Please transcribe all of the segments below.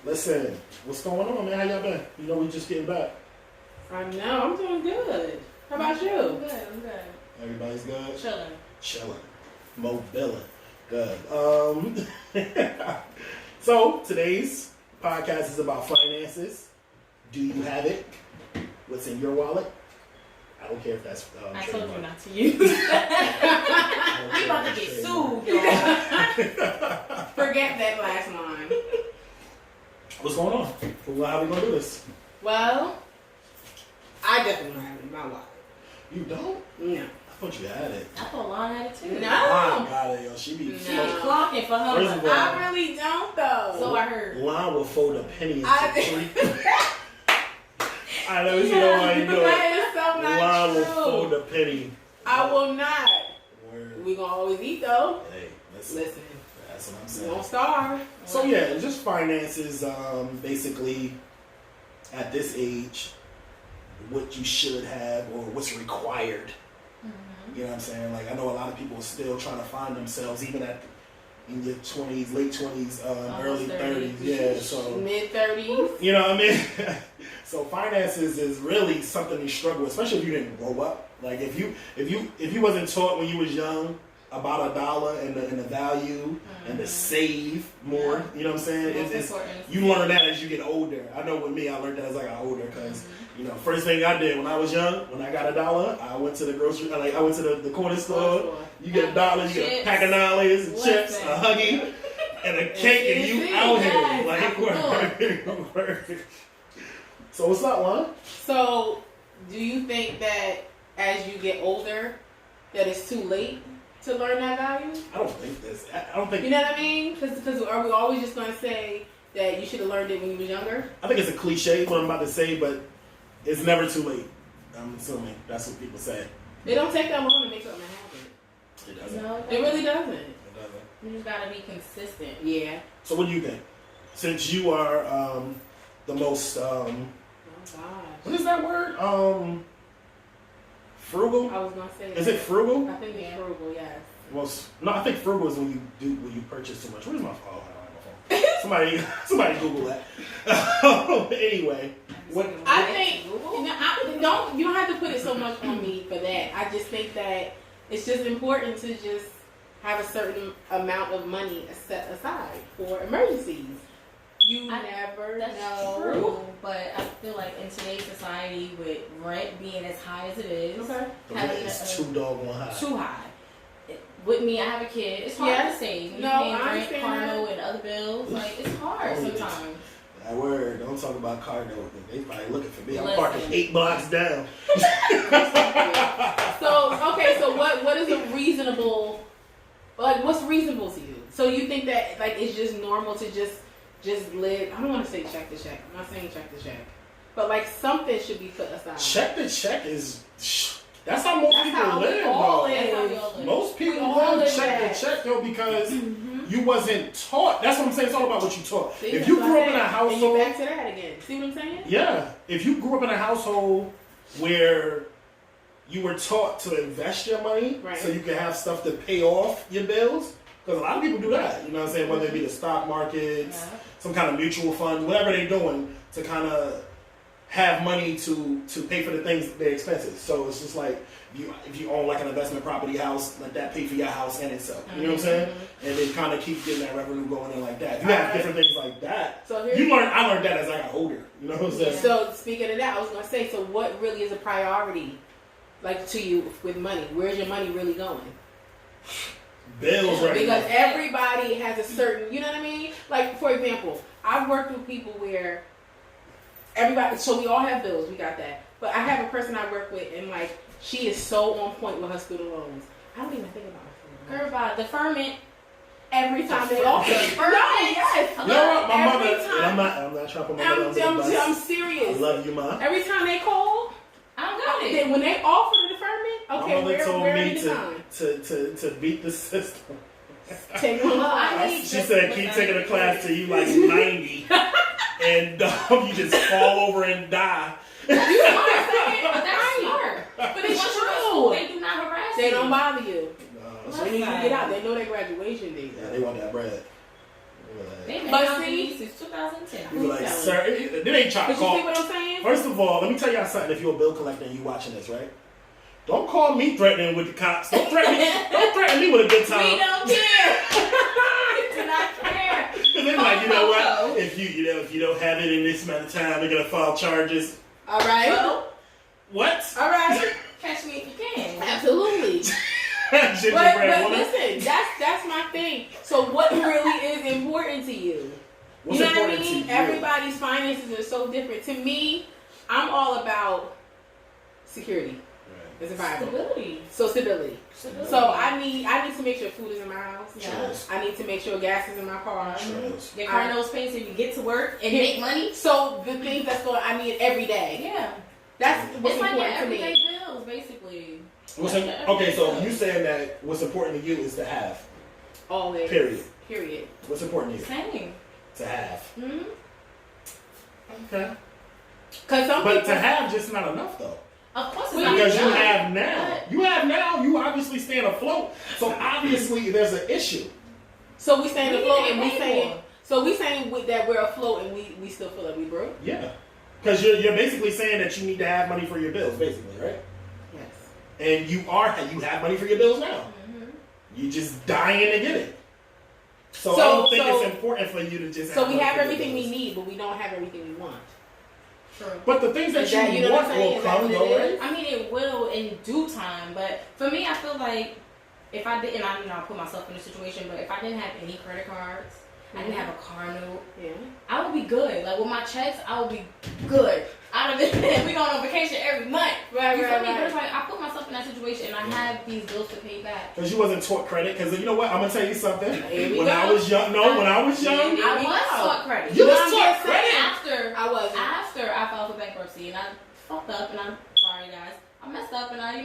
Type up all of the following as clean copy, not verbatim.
Listen, what's going on, man? How y'all been? You know, we just getting back. I know, I'm doing good. How about you? I'm good. Everybody's good? Chilling. Mobilla. Good. So, today's podcast is about finances. Do you have it? What's in your wallet? I don't care if that's I told you not to use. We about to get sued, y'all. Forget that last line. What's going on? Well, how we gonna do this? Well, I definitely don't have it in my wallet. You don't? No. I thought you had it. I thought Lonnie had it too. No. Lon got it, yo. She be She's clocking for her. First of all, I really don't, though. So I heard. Lon will fold a penny into I- three. I never seen nobody do it. That is so not Lon will true. fold a penny. I will not. Word. We gonna always eat, though. Hey, listen. That's what I'm We saying. won't starve. So yeah, just finances. Basically, at this age, what you should have or what's required. Mm-hmm. You know what I'm saying? Like, I know a lot of people are still trying to find themselves, even in your 20s, late 20s, early 30s. Yeah, so mid-30s. you know what I mean. So finances is really something you struggle with, especially if you didn't grow up. Like if you wasn't taught when you was young about a dollar and the value and to save more. You know what I'm saying? It's you learn that as you get older. I know with me, I learned that as I got older because you know, first thing I did when I was young, when I got $1, I went to the grocery, I went to the corner store. You get $1, you get a pack of Nollies and chips, a Huggy, and a cake, and you out here like work. So what's up, Lon? So, do you think that as you get older, that it's too late to learn that value? I don't think this. I don't think. You know what I mean? Because are we always just going to say that you should have learned it when you was younger? I think it's a cliche what I'm about to say, but it's never too late. I'm assuming that's what people say. It don't take that long to make something happen. It doesn't. No, It really doesn't. It doesn't. You just gotta be consistent. Yeah. So what do you think? Since you are the most Oh gosh. what is that word? Frugal? I was gonna say. Is it frugal? I think it's frugal. Yes. Most no, I think frugal is when you purchase too much. Where's my phone? I don't have my phone. Somebody Google that. Anyway, what I think you don't have to put it so much on me for that. I just think that it's just important to just have a certain amount of money set aside for emergencies. You never That's know. true, but I feel like in today's society, with rent being as high as it is, Okay. the rent is too doggone high. too high. With me, I have a kid. It's hard Yes. to save. You No, paying I rent, understand car that. note, and other bills. Like it's hard Oh, yeah. sometimes. That word, don't talk about car note. They probably looking for me. I'm Listen. parking 8 blocks down. So what is a reasonable? Like, what's reasonable to you? So you think that like it's just normal to just live? I don't want to say check to check. I'm not saying check to check, but like something should be put aside. Check to check is. That's how most people how we live, all though. live. That's how we all live. Most people We all live live check that. to check though because you wasn't taught. That's what I'm saying. It's all about what you taught. See, If that's you what grew I'm up in a saying. And household, you're back to that again. See what I'm saying? yeah. If you grew up in a household where you were taught to invest your money Right. so you can have stuff to pay off your bills, because a lot of people do that. You know what I'm saying? Whether it be the stock markets, Yeah. some kind of mutual fund, whatever they're doing to kind of have money to pay for the things, their expenses. So it's just like if you own like an investment property house, let that pay for your house and itself. You know what I'm saying? And they kind of keep getting that revenue going in like that. If you have different things like that, So I learned that as I got older. You know what I'm saying? So speaking of that, I was gonna say, so what really is a priority, like to you with money? Where's your money really going? bills right Because now. everybody has a certain, you know what I mean? Like, for example, I've worked with people where everybody, so we all have bills, we got that. But I have a person I work with, and like, she is so on point with her student loans. I don't even think about her. Girl, about deferment. Every time they offer. Deferment. No, yes. You know what? My Every mother, time. I'm not trying to put my mother on the bus. I'm I serious. love you, Ma. Every time they call, I don't got it. when they offer the deferment, okay, My mother told where me are the time? to beat the system. Take one Well, I need She this said, with keep them. taking a class till you like 90. And you just fall over and die. But that's smart. But it's Once true. you're in school, they do not harass They you. don't bother you. No, So when you get out, they know their graduation date. yeah, they want that bread. They've been But down to see- me since 2010. You be like, sir, they ain't trying But to you call. see what I'm saying? First of all, let me tell y'all something. If you're a bill collector and you watching this, right? Don't call me threatening with the cops. Don't threaten me with a good time. We don't care. We do not care. Because they're like, you know what? If you don't have it in this amount of time, they're gonna file charges. All right. Well, What? All right. catch me if you can. Absolutely. Gingerbread But woman. listen, that's my thing. So what really is important to you? What's You know what I important to mean? you? Everybody's finances are so different. To me, I'm all about security and survival. Stability. So stability. So I need to make sure food is in my house. Trust. I need to make sure gas is in my car. Trust. Your car knows pain so you get to work and make money. So the things that's going I need every day. Yeah. That's what's It's like your important to everyday me. bills, basically. Okay, so you saying that what's important to you is to have. Always. Period. What's important to you? Same. To have. Mm-hmm. Okay. Because some But people to have just not enough though. Of course it's Well, not Because you enough. have now. You have now. You obviously staying afloat. So obviously there's an issue. So we saying We afloat need to and we get paid saying more. so we saying that we're afloat and we still feel like we broke. Yeah. Because you're basically saying that you need to have money for your bills, basically, right? Yes. And you have money for your bills now. Mhm. You just dying to get it. So I So- don't think so- it's important for you to just. So we money have for your everything we bills. need, but we don't have everything we want. True. But the things that Is that- you you know what want I'm saying? will Is that come, what it though, is? right? I mean, it will in due time, but for me, I feel like if I didn't, I put myself in a situation, but if I didn't have any credit cards, I didn't have a car note, Yeah. I would be good. Like with my checks, I would be good. Out of it, we going on vacation every month. Right, You feel me? right. But it's like I put myself in that situation, and I have these bills to pay back. Because you wasn't taught credit. Because you know what? I'm gonna tell you something. Here we When I go. was young, when I was young, Here I we was go. taught credit. you was I'm taught just saying. credit. I wasn't. After I filed for bankruptcy and I fucked up and I'm sorry guys. I messed up and I,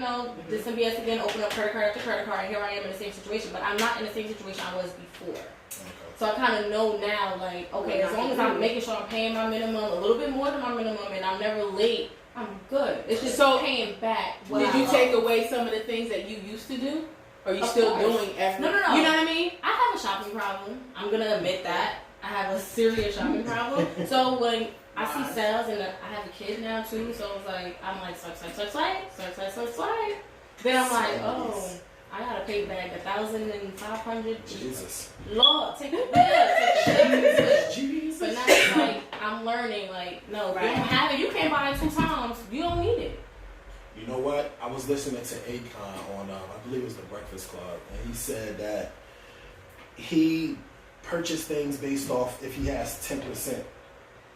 did some BS again, opened up credit card after credit card, and here I am in the same situation. But I'm not in the same situation I was before. So I kind of know now, like, okay, as long as I'm making sure I'm paying my minimum, a little bit more than my minimum, and I'm never late, I'm good. It's just So, paying back. What Did I you owe. take away some of the things that you used to do? Or are you Of still course. doing everything? No. You know what I mean? I have a shopping problem. I'm gonna admit that. I have a serious shopping problem. So when I see sales and I have a kid now too, so it's like I'm like swipe. Then I'm like, oh, I gotta pay back 1,500. Jesus. Lord, take the bill. Take the bill. Jesus. But now it's like I'm learning. Like, no, if you don't have it, you can't buy it 2 times. You don't need it. You know what? I was listening to Akon on, I believe it was the Breakfast Club, and he said that he purchased things based off if he has 10%.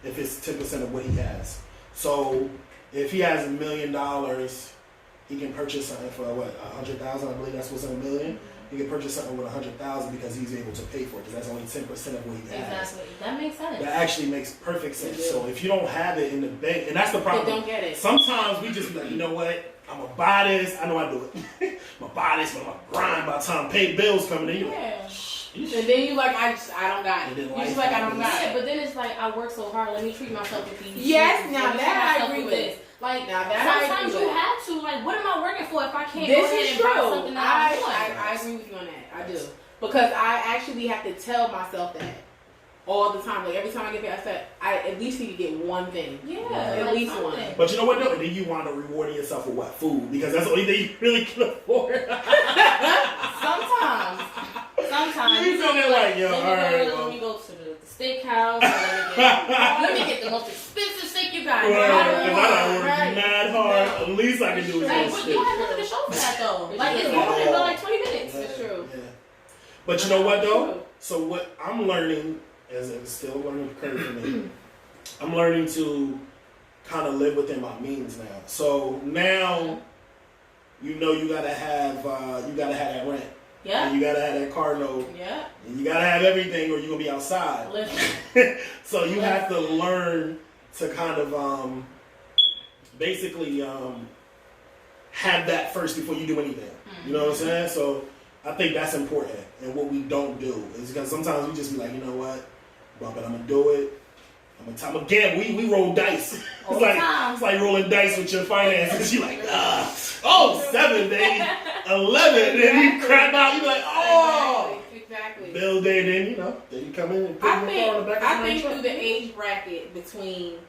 If it's 10% of what he has. So if he has $1 million, he can purchase something for what, 100,000? I believe that's what's in $1 million. He can purchase something with 100,000 because he's able to pay for it. Because that's only 10% of what he has. Exactly. That makes sense. That actually makes perfect sense. So if you don't have it in the bank, and that's the They problem. don't get it. Sometimes we just be like, you know what? I'm gonna buy this. I know I do it. I'm gonna buy this, but I'm gonna grind by the time pay bills coming in. You're like, Yeah. And then you like, I don't got it. And then You life just like, I don't happens. got Yeah, it. but then it's like I work so hard. Let me treat myself with these. Yes, shoes. now Let me treat that I myself agree with with. this. Like Now that I sometimes agree you with. have to. Like, what am I working for if I can't This go ahead is and buy true. something that I want? I agree with you on that. I do. Because I actually have to tell myself that all the time. Like every time I get paid, I said I at least need to get one thing. Yeah, At like least something. one. But you know what though? Then you wind up rewarding yourself with what? Food. Because that's the only thing you really can afford. Sometimes. You feel me like, yo, alright, well. Let me go to the steakhouse. Let me get the most expensive steak you got. Because I work Right. mad hard. At least I can do is Like, this but shit. you don't have to go to the show for that though. It's Like it's true. going in about like 20 minutes. It's true. Yeah. But you know what though? So what I'm learning, as it's still learning curve for me, I'm learning to kind of live within my means now. So now, you know, you gotta have that rent. Yeah. And you gotta have that car note. Yeah. And you gotta have everything, or you're gonna be outside. Listen. So you have to learn to kind of basically have that first before you do anything. Mm-hmm. You know what I'm saying? So I think that's important. And what we don't do is because sometimes we just be like, you know what, but I'm gonna do it. Again, we roll dice. It's like rolling dice with your finances. You're like, 7, baby, 11, and you crap out. You're like, exactly. Bill day, then you come in and put your car on the back of I think truck. through the age bracket between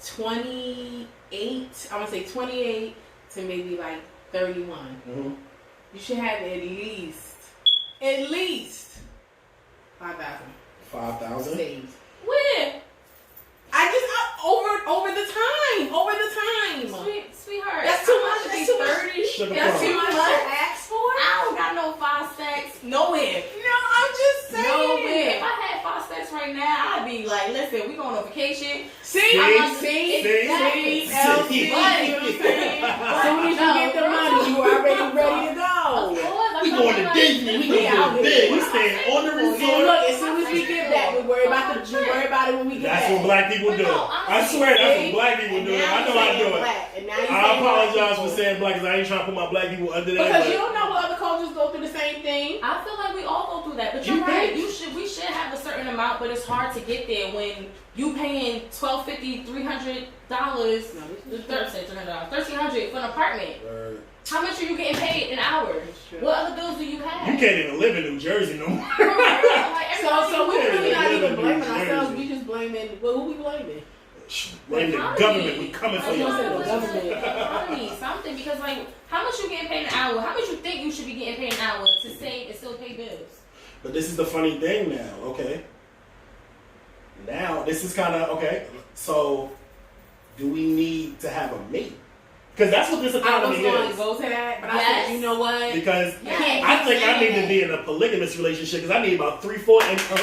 28, I want to say 28 to maybe like 31, you should have at least 5,000. 5,000 saved. When? Over the time. Sweetheart. That's too much. That's too much. 30. That's too much to ask for. I don't got no 5 stacks. Nowhere. No, I'm just saying. Nowhere. If I had 5 stacks right now, I'd be like, listen, we going on vacation. See, LC. you know what I'm saying? As soon as you get the money, you already ready to go. We going to Disney. We going big. We staying on the resort. Look, as soon as we get back, we worry about it when we get back. That's what black people do. I swear that's what black people do. I know I do it. I apologize for saying black because I ain't trying to put my black people under that. Because you don't know what other cultures go through the same thing. I feel like we all go through that, but you're right. We should have a certain amount, but it's hard to get there when you paying $1,250, $300, $1,300 for an apartment. Right. How much are you getting paid an hour? What other bills do you have? You can't even live in New Jersey no more. So we really not even blaming ourselves. We just blaming. Well, who we blaming? Blame the government. We coming for you. Economy, something, because like, how much you getting paid an hour? How much you think you should be getting paid an hour to save and still pay bills? But this is the funny thing now. Okay. Now this is kind of okay. So, do we need to have a mate? Because that's what this economy is. I was going to go to that, but I said, you know what? Because I think I need to be in a polygamous relationship because I need about 3-4 incomes.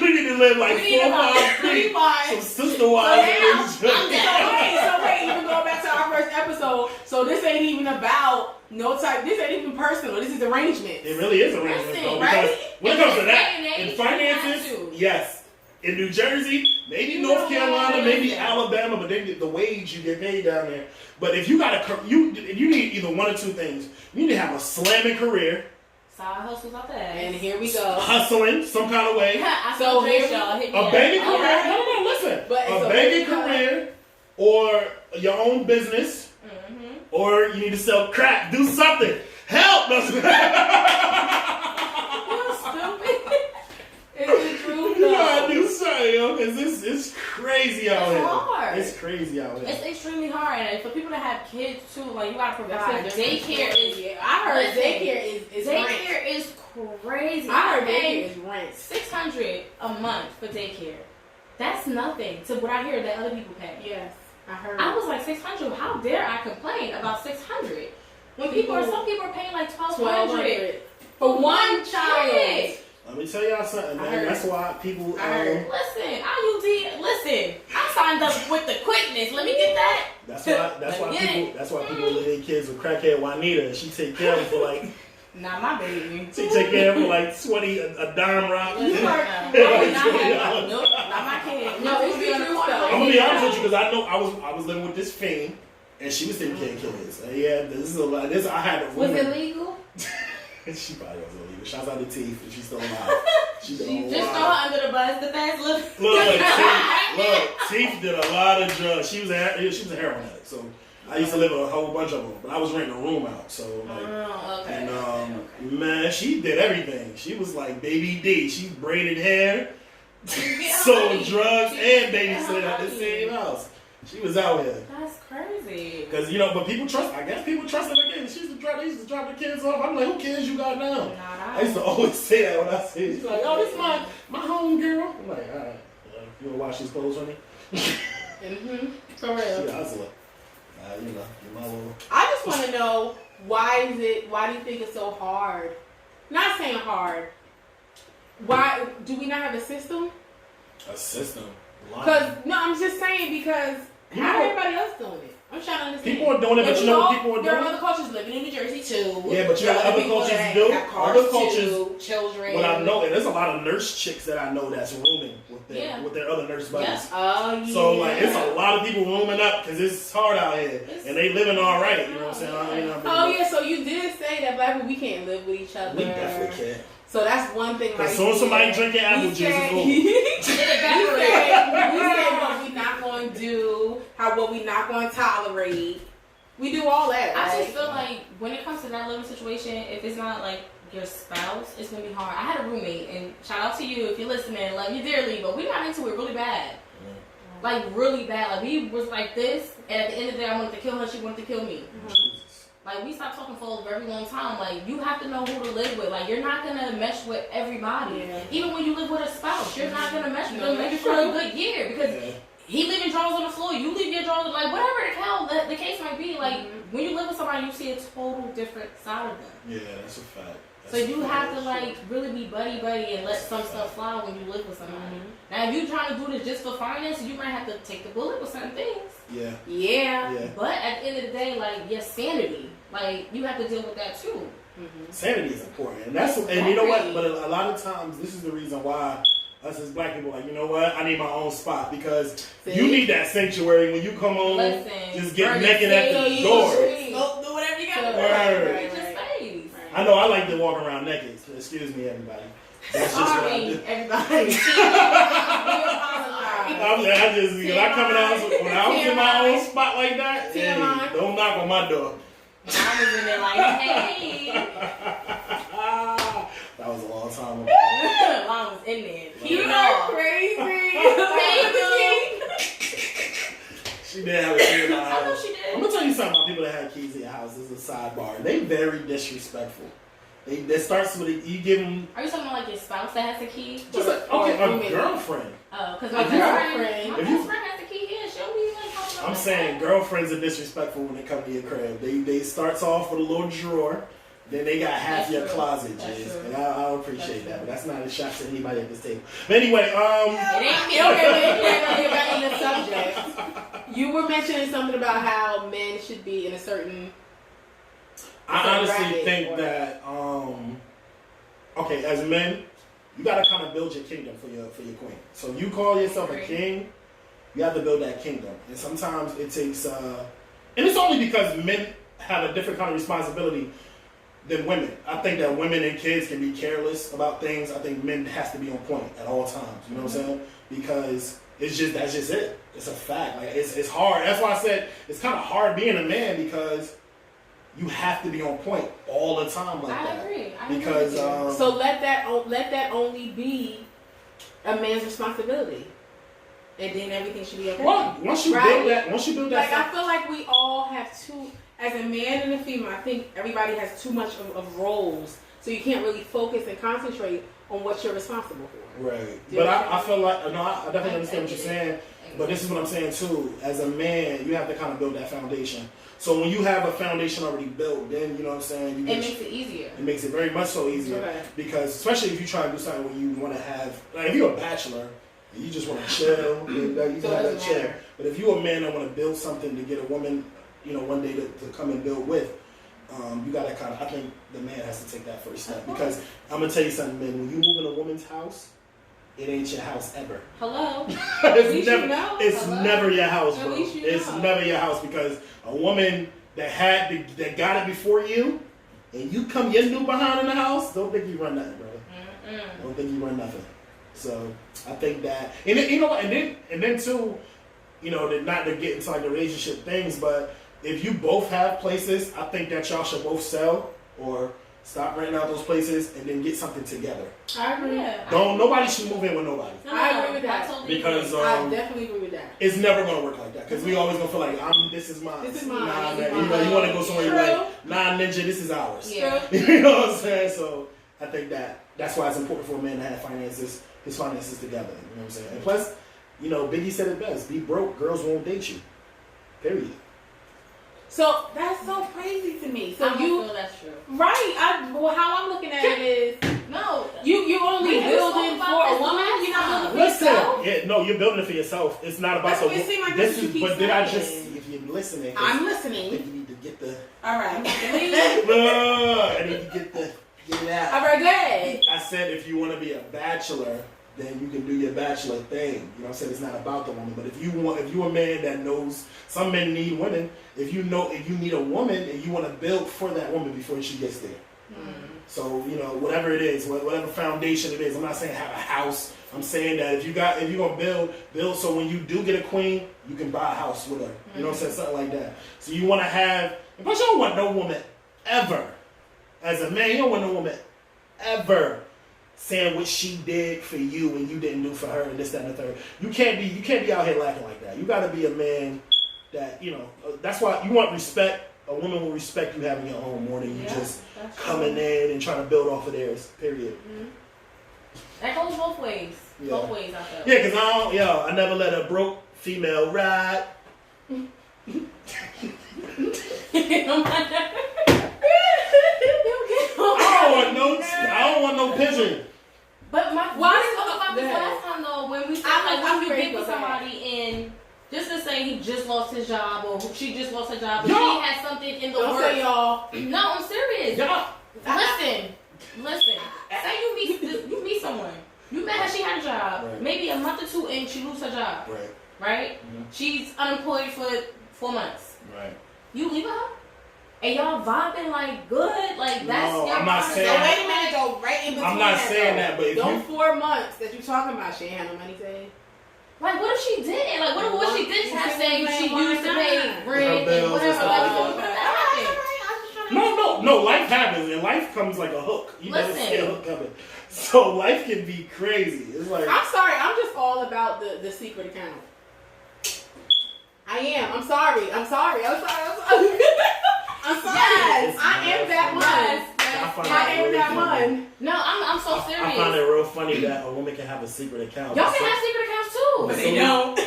we need to live like 4-5 some sister wives. So wait, even going back to our first episode, so this ain't even about this ain't even personal. This is arrangement. It really is arrangement, though. Because when it comes to that, in finances, yes. In New Jersey, maybe North Carolina, maybe Alabama, but then the wage you get paid down there. But if you you need either one or two things. You need to have a slamming career. Side hustles out there. And here we go. Hustling some kind of way. So here a begging career. No, listen. A begging career or your own business. Mm-hmm. Or you need to sell crack. Do something. Help us. You gotta do something, yo, because it's crazy out here. Hard. It's crazy out here. It's extremely hard, and for people that have kids too, like you gotta provide. Daycare is. I heard daycare is daycare is crazy. I heard daycare is rent. $600 a month for daycare. That's nothing to what I hear that other people pay. Yes, I heard. I was like $600. How dare I complain about $600 when some people are paying like $1,200 for one child. Let me tell y'all something, man. That's why people. Listen, IUD. Listen, I signed up with the quickness. Let me get that. That's why people leave their kids with crackhead Juanita, and she take care of them for like. Not my baby. She take care of them for like 20 a dime rock. Nope, not my kid. No, it's the truth though. I'm gonna be honest with you because I know I was living with this fiend, and she was taking care of kids. Yeah, this is a lot. This I had a woman. Was it legal? She probably was illegal. Shouts out to Teeth if she's still alive. Just throw her under the bus. The fast look, Teeth did a lot of drugs. She was a heroin addict, so I used to live with a whole bunch of them. But I was renting a room out, so like, man, she did everything. She was like Baby D. She braided hair, sold drugs, and babysitted at the same house. She was out here. That's crazy. Because, but people trust, I guess people trust her again. They used to drop the kids off. I'm like, who kids you got now? I used to always say that when I see it. She's like, oh, this is my home girl. I'm like, all right. You want to wash these clothes for me? Mm-hmm. For real. She a hustler. You're my little... I just want to know why do you think it's so hard? Not saying hard. Why do we not have a system? A system. Because I'm just saying because how everybody else doing it? I'm trying to understand. People are doing it, but you know what people are doing? There are other cultures living in New Jersey too. Yeah, but you got other cultures do. Other cultures, children. What I know, and there's a lot of nurse chicks that I know that's rooming with their other nurse buddies. Yeah. Oh yeah. So like, it's a lot of people rooming up because it's hard out here, and they living all right. You know what I'm saying? So you did say that black people we can't live with each other. We definitely can. So that's one thing. As soon as somebody drinking apple juice, it's over. We said what we not going to do, what we not going to tolerate. We do all that. I just feel like when it comes to that living situation, if it's not like your spouse, it's gonna be hard. I had a roommate, and shout out to you if you're listening, love you dearly, but we got into it really bad. Like really bad. Like we was like this, and at the end of the day, I wanted to kill her. She wanted to kill me. Like we stopped talking for a very long time. Like you have to know who to live with. Like you're not gonna mesh with everybody. Yeah. Even when you live with a spouse, you're not gonna mesh with them maybe for a good year because he leaving drawers on the floor, you leave your drawers, like whatever the hell the case might be. Like when you live with somebody, you see a total different side of them. Yeah, that's a fact. So you have to like really be buddy and let some stuff fly when you live with somebody. Now if you're trying to do this just for finance, you might have to take the bullet with certain things. Yeah. But at the end of the day, like your sanity, like you have to deal with that too. Sanity is important, and you know what? But a lot of times, this is the reason why us as black people, like, you know what? I need my own spot because you need that sanctuary when you come home. Just get naked at the door. Do whatever you gotta do. I know I like to walk around naked. So excuse me, everybody. That's just what I do. Everybody. I come out when I was in my own spot like that. Hey, don't knock on my door. I was in there like, hey. That was a long time ago. Mom was in there. You are crazy. She did have a key in my house. I know she did. I'm gonna tell you something about people that have keys in your house. This is a sidebar. They very disrespectful. That starts with you give them. Are you talking about like your spouse that has a key? Just a girlfriend. Oh, because my girlfriend. My best friend has the key. Yeah, she'll be like. I'm saying girlfriends are disrespectful when they come to your crib. They starts off with a little drawer. Then they got half your closet, Jizz. And I appreciate that. But that's not a shot to anybody at this table. But anyway, it ain't me. Okay, get back in the subject. You were mentioning something about how men should be in a certain. I honestly think that as men, you gotta kind of build your kingdom for your queen. So you call yourself a king, you have to build that kingdom. And sometimes it takes and it's only because men have a different kind of responsibility than women. I think that women and kids can be careless about things. I think men has to be on point at all times. You know what I'm saying? Because that's just it. It's a fact. Like it's hard. That's why I said it's kind of hard being a man because you have to be on point all the time like that. I agree. Because so let that only be a man's responsibility, and then everything should be okay. Well, once you build that, like I feel like we all have two. As a man and a female, I think everybody has too much of roles, so you can't really focus and concentrate on what you're responsible for. Right. But I feel like I definitely understand what you're saying. But this is what I'm saying too. As a man, you have to kind of build that foundation. So when you have a foundation already built, then you know what I'm saying. It makes it easier. It makes it very much so easier because especially if you try to do something where you want to have, like if you're a bachelor and you just want to chill, you can have that chill. But if you're a man that want to build something to get a woman, you know, one day to come and build with, you gotta I think the man has to take that first step because I'm gonna tell you something, man. When you move in a woman's house, it ain't your house ever. Hello. It's never your house, bro. It's never your house because a woman that got it before you, and you come your new behind in the house, don't think you run nothing, brother. Don't think you run nothing. So I think that, and then, you know, and then too, you know, not to get into like the relationship things, but if you both have places, I think that y'all should both sell or stop renting out those places and then get something together. I agree. Nobody should move in with nobody. I agree with that. Because I definitely agree with that. It's never gonna work like that because we always gonna feel like this is mine. This is mine. Nah, man. You want to go somewhere you're like, nah, ninja, this is ours. Yeah. You know what I'm saying? So I think that's why it's important for a man to have his finances together. You know what I'm saying? And plus, you know, Biggie said it best: be broke, girls won't date you. Period. So that's so crazy to me. So I don't feel that's true. right? How I'm looking at it is No, you only we building spoke for about a this woman. last You're not time. building for yourself. Yeah, no, you're building it for yourself. It's not about That's what it seems like this that's what is. you keep But did I saying. just? If you're listening, I'm I listening. think you need to get the. All right. I need to get it out. All right, good. I said if you want to be a bachelor, then you can do your bachelor thing. You know what I'm saying? It's not about the woman. But if you're a man that knows, some men need women. If you need a woman and you want to build for that woman before she gets there. So, whatever it is, whatever foundation it is, I'm not saying have a house. I'm saying that if you're gonna build so when you do get a queen, you can buy a house with her. You know what I'm saying? Something like that. So you want to have, but you don't want no woman ever. As a man, you don't want no woman ever saying what she did for you and you didn't do for her and this, that, and the third. You can't be out here lacking like that. You got to be a man that, that's why you want respect. A woman will respect you having your home more than you just coming in and trying to build off of theirs, period. That goes both ways. Yeah. Both ways, I feel. Yeah, because I never let a broke female ride. I don't want no pigeon. But why did we talk about this last time though? When we said when you get with somebody and just to say he just lost his job or she just lost her job, but she had something in the works. Say y'all. No, I'm serious. Listen. Say you meet someone. You met her, she had a job. Right. Maybe a month or two in, she lose her job. Right? Mm-hmm. She's unemployed for 4 months. Right. You leave her? And y'all vibing like good? Like that's no, your I'm not vibe. saying So that. wait a minute, go right in between. I'm not saying that, but if those 4 months that you're talking about, she ain't had no money saved. Like, what if she did? Like, what if she did have saved? She why used to not? pay rent bills and whatever. and stuff Like, like what that. happened? No, life happens, and life comes like a hook. You never see a hook coming. So life can be crazy. It's like I'm sorry, I'm just all about the secret account. I am. I'm sorry. I'm sorry. I'm sorry. Yes, I am that one. I am that one. No, I'm so serious. I find it real funny that a woman can have a secret account. Y'all can have secret accounts too. But they don't. I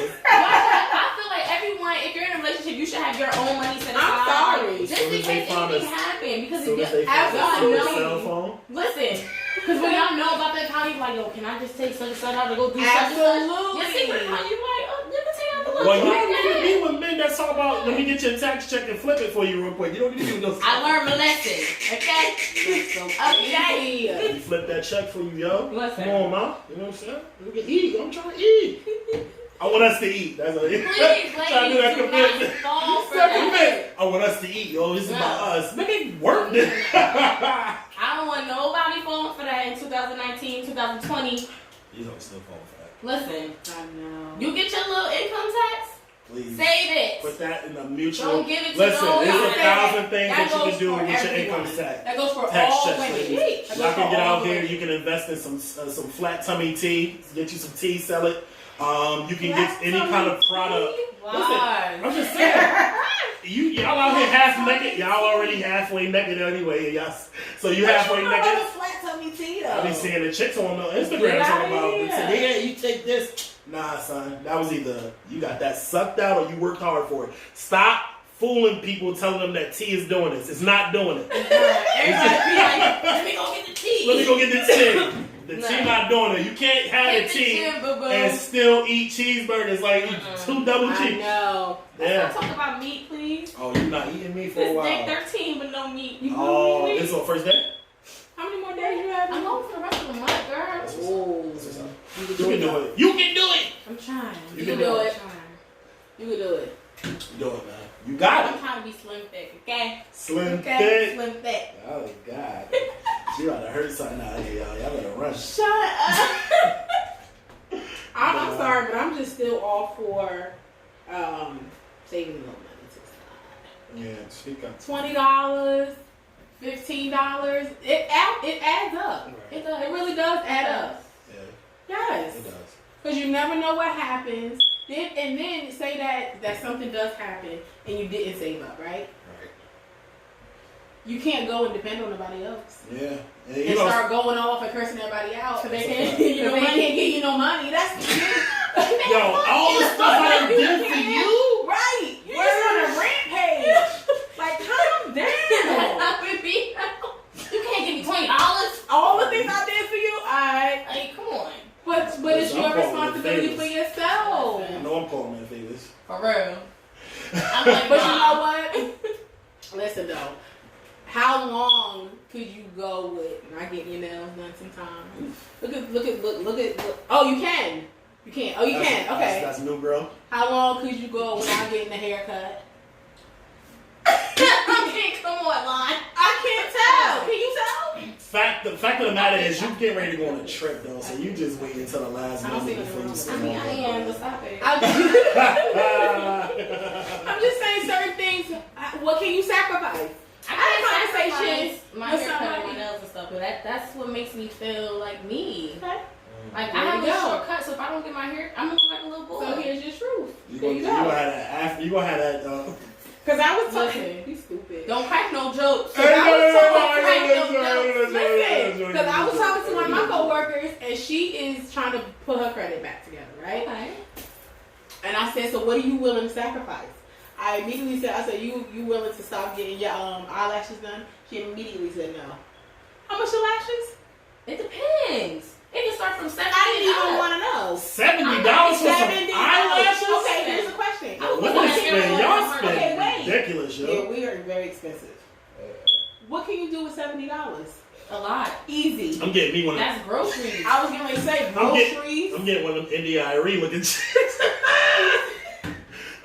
feel like everyone, if you're in a relationship, you should have your own money set aside. I'm sorry. Just in case anything happens. Because if they find a cell phone. Listen, because when y'all know about the account, you're like, yo, can I just take such and such out to go do such and such? Absolutely. Your secret account, you're like, oh, you can take out the little Well, you don't need to be with men that talk about, let me get your tax check and flip it for you real quick. You don't need to do those. I learned my lesson, okay? Okay. You flip that check for you, yo. Listen. Come on, ma. You know what I'm saying? We can eat. I'm trying to eat. I want us to eat. That's what it is. Please, Trying to do that commitment. fall for That that. commitment. I want us to eat, yo. This is about us. Look at work. I don't want nobody falling for that in 2019, 2020. You don't still fall for that. Listen, I know. you get your little income tax, Please. save it. Put that in a mutual. Don't give it to Listen, no there's one. 1,000 things that you goes can do for with your everyone. income tax. That goes for Tax all checks, women. ladies. That Y'all goes can for get all out here. women. You can invest in some flat tummy tea. Get you some tea, sell it. You can get any kind of product. Why? Listen, I'm just saying. Y'all out here half naked. Y'all already halfway naked anyway. Y'all, so you halfway naked. Flat tummy tea though. I be seeing the chicks on Instagram Get talking about, outta say, here. yeah, you take this. Nah, son, that was either you got that sucked out or you worked hard for it. Stop fooling people, telling them that tea is doing this. It's not doing it. Everybody be like, let me go get the tea. Let me go get the tea. The tea not doing it. You can't have the tea and still eat cheeseburgers like 2 double I cheese. know. Let's not talk about meat, please. Oh, you're not eating meat for a It's while. day 13 with no meat. You Oh, meat? this is our first day? How many more days you have? I'm home for the rest of the month, girl. Oh, That's what's up. You can do it. You can do it. I'm trying. You can do it. You can do it. You do it, man. You got I'm it. trying to be slim thick, okay? Slim Okay, thick. slim thick. Oh, God. She about to hurt something out here, y'all. Y'all better run. Shut up. I'm sorry, but I'm just still all for saving a little money to the side. Yeah, speak up. $20, $15. It adds up. Right. It really does add up. Yeah, Yes. it does. Because you never know what happens. And then say that something does happen and you didn't save up, right? Right. You can't go and depend on nobody else. Yeah. And start going off and cursing everybody out because they can't give you no money. That's yo, all the stuff I done did for you. Right. You're just on a rampage. but it's your I'm calling responsibility them for favors. yourself. I know I'm calling them favors. For real. I'm like, But you know what? Listen though, how long could you go with not getting your nails done sometimes? Look. Oh, you can. You can. Oh, you can. Okay. That's new, bro. How long could you go without getting a haircut? I can't, come on, Lon. I can't tell. Can you tell? The fact of the matter is, you get ready to go on a trip though, so you just wait until the last I don't minute see before you nothing I start. mean, I am, but stop it. I'm just saying certain things. What can you sacrifice? I had a can't conversation sacrifice my with haircut and my somebody. nails and stuff, but that's what makes me feel like me. Okay. Like, There I have you a go. short cut, so if I don't get my hair, I'm gonna look like a little boy. So here's your truth. You There gonna you have go. that. You gonna have that. Because I was Listen. talking. He's stupid. Don't crack no jokes. Because I was Listen, Listen, because I was talking to one of my coworkers, and she is trying to put her credit back together, right? Okay. And I said, so what are you willing to sacrifice? I immediately said, you willing to stop getting your eyelashes done? She immediately said no. How much your lashes? It depends. It can start from 70. I didn't even want to know. $70 for some $70. eyelashes? Okay, here's a question. I was What looking is at spend? everyone Y'all on spend Okay, wait. ridiculous, yo. Yeah, we are very expensive. What can you do with $70? A lot. Easy. I'm getting me one. That's groceries. I was going to say groceries. I'm getting one of them India Irie looking chicks.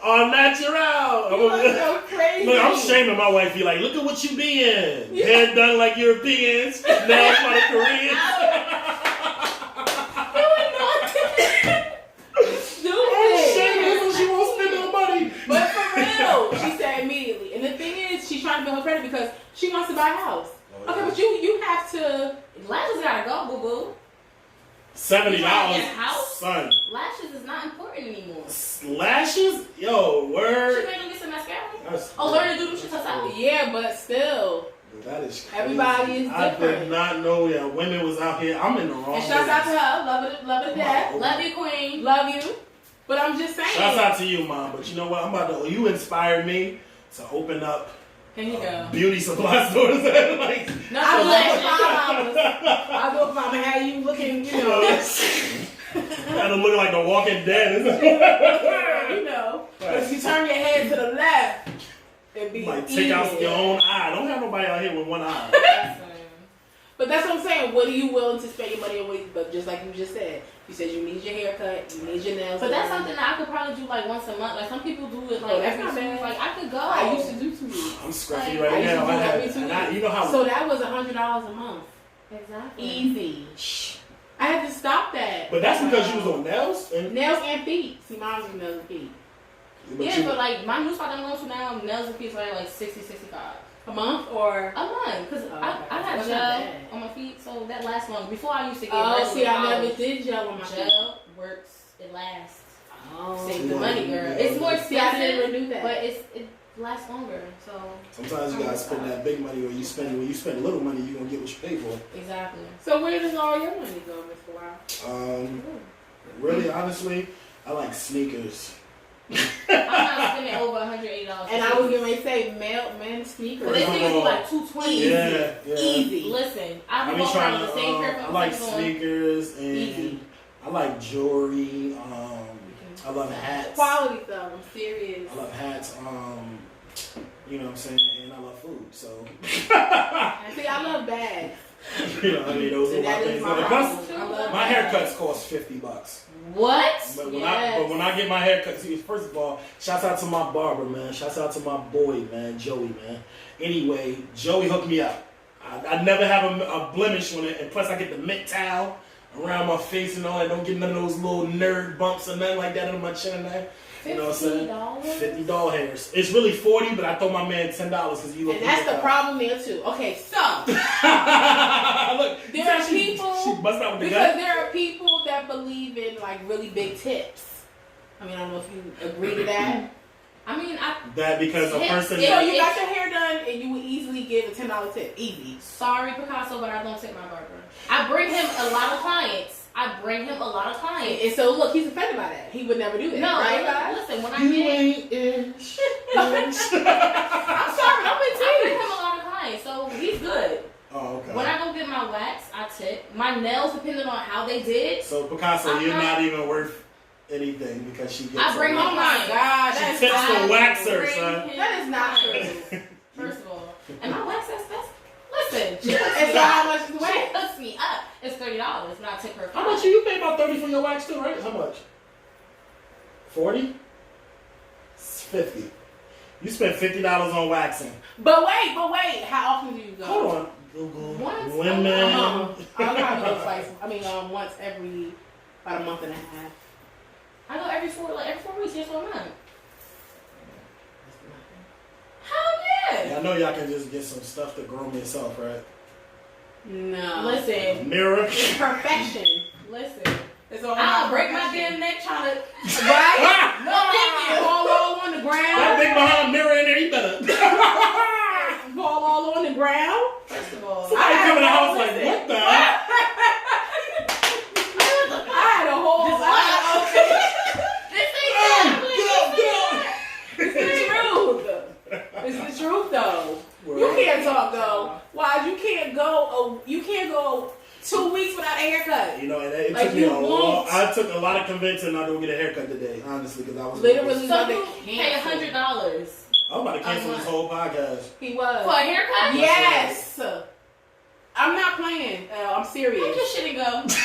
All natural. You look so crazy. Look, I'm shaming my wife. Be like, look at what you be in. Hair done like Europeans, nails like Koreans. I'm shaming her so she won't spend no money. But for real, she said immediately. And the thing is, she's trying to build her credit because she wants to buy a house. Oh, Okay, yeah. but you have to. Lashes gotta go, boo boo. $70, You trying to get a house? son. Lashes is not important anymore. Lashes, yo, She word. may go get some mascara. That's Oh, learn to do the shit herself. Yeah, but still. That is crazy. Everybody is I different. did not know that women was out here. I'm in the wrong. And shouts out to business. her. Love it to death. Love you, queen. Love you. But I'm just saying. Shouts out to you, mom. But you know what? I'm about to. You inspired me to open up Here you go. beauty supply stores. Like, No, I do it lashes. for $5. I do it for $5. Have you looking, you know. kind of looking like The Walking Dead. You know. But if you turn your head to the left, it'd be You might take out even. your own eye. Don't have nobody out here with one eye. But that's what I'm saying. What are you willing to spend your money on? But just like you just said, you said you need your haircut, you need your nails. But that's done. something that I could probably do like once a month. Like some people do it like Oh, that's every not 2 bad. weeks. Like I could go. I used to do 2 weeks. I'm scruffy I right used to now. do I have, every 2 and I, weeks. you know how. So that was $100 a month. Exactly. Easy. I had to stop that. But that's because you was on nails. And, Nails and feet. See, mine was nails and feet. Yeah, but like my new spot I'm going to now, nails and feet are like 60, 65 A month or? a month. Cause Oh, I have that's gel not bad. on my feet, so that lasts long. Before I used to get Oh, regular see, I polish. never did gel on my feet. Gel works. It lasts. Oh. Save the money, girl. Yeah. It's more See, I didn't expensive, renew that. but it lasts longer. So sometimes you gotta spend that big money, or you spend when you spend little money, you gonna get what you pay for. exactly. So where does all your money go, Mr. Wow? Really, honestly, I like sneakers. I'm not spending over $180. And I was getting ready to say men sneakers. But they think it's like $220. Yeah, yeah. Easy. Listen, I I've be been walking trying around to. with the same pair I of like on. sneakers and Easy. I like jewelry. I love hats. Quality stuff. I'm serious. I love hats. You know what I'm saying, and I love food. So See, I love bags. you know, I mean, those are And my that is things. my But problem. plus, I love my bags. haircuts cost $50. What? But when Yes. I get my haircut, see, first of all, shouts out to my barber, man. Shouts out to my boy, man, Joey, man. Anyway, Joey hooked me up. I never have a blemish on it, and plus I get the mint towel around my face and all. I don't get none of those little nerd bumps or nothing like that under my chin and that. You know what I'm saying? $50 hairs. It's really $40, but I told my man $10 because he looked. And that's the problem there too. Okay, so Look, there are people She bust out with the because gun. there are people that believe in like really big tips. I mean, I don't know if you agree to that. I mean, That because a Tips, person. So you got your hair done and you would easily give a $10 tip. Easy. sorry, Picasso, but I don't tip my barber. I bring him a lot of clients. And so look, he's offended by that. He would never do that. No, right, guys? listen, when I You get, ain't inch. I'm sorry, don't be I bring teased. him a lot of clients, so he's good. Oh, okay. When I go get my wax, I tip. My nails, depending on how they did. So Picasso, you're not even worth anything because she gets. I bring Oh my God, She that's tips not the waxer, son. That is not true. First of all, and my wax expensive. Listen, It's not how much the she wax. hooks me up. It's $30, but I tip her. How much you pay about 30 for your wax too, right? How much? 40? It's 50. You spent $50 on waxing. But wait. How often do you go? Hold on. Google Once a women. I probably go twice. Once every about a month and a half. I go every 4 weeks, just for a month. Hell yeah! Yeah, I know y'all can just get some stuff to groom yourself, right? No. Listen, Mirror. It's perfection. listen. It's all I'll about break my perfection. damn neck trying to. Right? No, fall all on the ground. That big behind mirror in there, you better. Fall all on the ground. First of all, Somebody come in the house like, listen. what the? I had a whole. It's the truth. It's the truth, though. You can't talk though. Why you can't go? You can't go 2 weeks without a haircut. You know, and it Like took me you a won't. long. I took a lot of convincing not to get a haircut today, honestly, because I was Literally. so you pay $100 I'm about to cancel this whole podcast. He was. for a haircut? Yes. I'm not playing. I'm Make serious. your shit and go.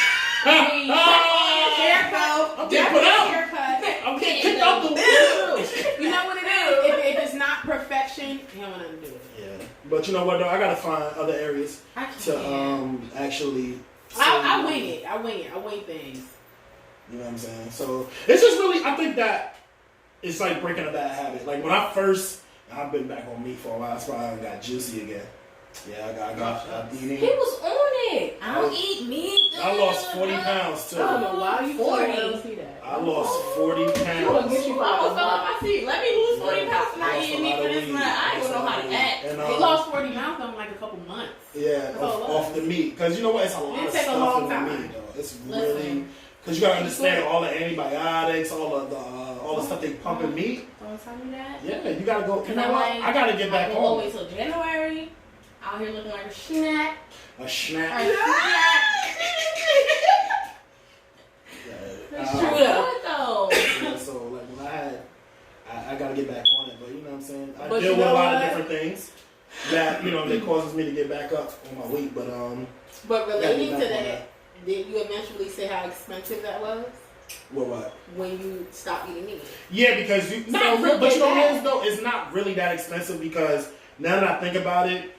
Haircut. I'm getting put out. Haircut. I'm getting kicked out the window. You know what it is? If it's not perfection, you don't want nothing to do with it. Yeah, but you know what though? I gotta find other areas I can't. to actually. I wing it. I wing things. You know what I'm saying? So it's just really. I think that it's like breaking a bad habit. Like when I've been back on meat for a while. That's why I got juicy again. Yeah, I got eating. He was on it. I don't eat meat. I lost 40 pounds too. I don't know why you 40. don't see that. I lost 40 You gonna pounds. get you I almost fell off my seat. Let me lose 40 pounds for not Lost a eating meat lot for of this weight. month. I ain't gonna know how to act. And, He lost 40 pounds in like a couple months. Yeah, That's all it off was. the meat. Because you know what? It's a lot It of take a stuff long in the time. meat, though. It's Listen. really. Because you gotta understand all the antibiotics, all the stuff they pump in meat. Don't tell me that. Yeah, you gotta go. You Cause know I'm what? like, I gotta get back I will on. wait till January. Out here looking like a snack. A snack. A snack. It's Uh, true though. Good though. Yeah, so like when I gotta get back on it, but you know what I'm saying. I But deal you with a know lot what? of different things that that causes me to get back up on my weight. But But relating gotta to get back on that, did you eventually say how expensive that was what? when you stopped eating meat? Yeah, because you. So Not, look but at you know what it that. is though. It's not really that expensive because now that I think about it,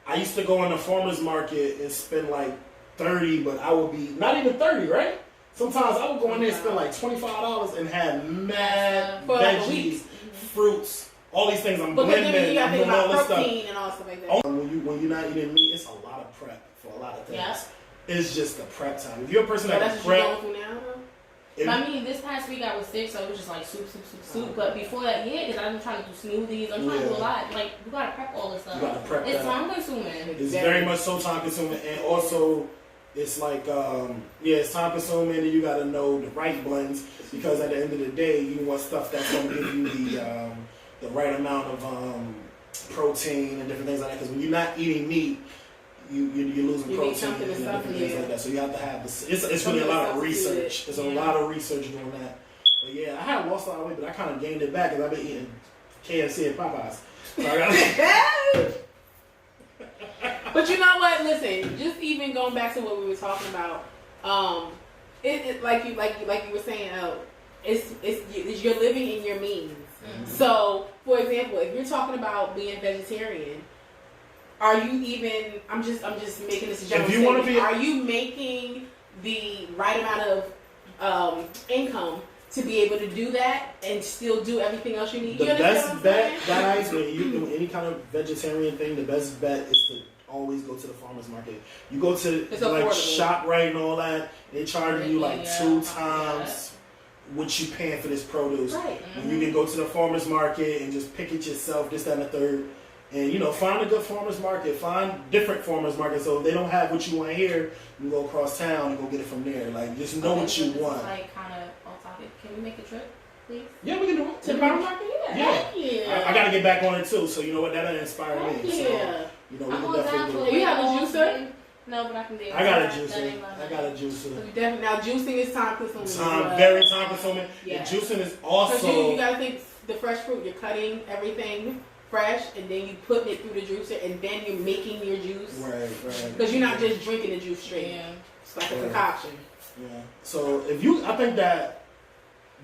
I used to go in the farmer's market and spend like 30, but I would be not even 30, right? Sometimes I would go in there and spend like $25 and have mad For like a veggies, week. fruits, all these things. I'm But then blending, you gotta I'm think doing all this about stuff. protein and all stuff like that. When you're not eating meat, it's a lot of prep for a lot of things. Yeah. It's just the prep time. If you're a person But that that's can what you're prep, going through now, though? if- I mean, this past week I was sick, so it was just like soup. But before that, yeah, because I'm trying to do smoothies. I'm trying to do a lot. Like, you gotta prep all this stuff. you gotta prep It's that. time consuming. It's very much so time consuming, and also it's like it's time consuming, and you got to know the right blends because at the end of the day, you want stuff that's going to give you the right amount of protein and different things like that. Because when you're not eating meat, you're losing You need protein something and to different things supplement. like that. So you have to have this. It's really Something a to lot of substitute research. it. It's a Yeah. lot of research doing that. But yeah, I had lost a lot of weight, but I kind of gained it back because I've been eating KFC and Popeyes. So I got But you know what? Listen, just even going back to what we were talking about, it like you were saying, it's you're living in your means. Mm-hmm. So, for example, if you're talking about being vegetarian, are you even? I'm just making this a general If you wanna statement. be- Are you making the right amount of income to be able to do that and still do everything else you need? The You understand best what I'm bet, saying? guys, when you do any kind of vegetarian thing, the best bet is to always go to the farmer's market. You go to It's like affordable. ShopRite and all that, they charge you like Yeah. 2 times what you paying for this produce. Right. When you can go to the farmer's market and just pick it yourself, this, that, and the third. And find a good farmer's market, find different farmer's markets. So if they don't have what you want here, you can go across town and go get it from there. Like just know what you This is want. like kind of off topic. Can we make a trip, please? Yeah, we can do it. To the farmer's market? Yeah. Yeah. I got to get back on it too. So you know what? That'll inspire me. Yeah. you know, we I'm can on down definitely for do a it. You have a juicer? No, but I can do it. I got a That juicer. ain't my I got a juicer. So you definitely, now juicing is time consuming. Very time consuming. Yeah. And juicing is Because also. you gotta think the fresh fruit, you're cutting everything fresh and then you put it through the juicer and then you're making your juice. Right. Because you're not just drinking the juice straight. Yeah. It's like a concoction. Yeah. So I think that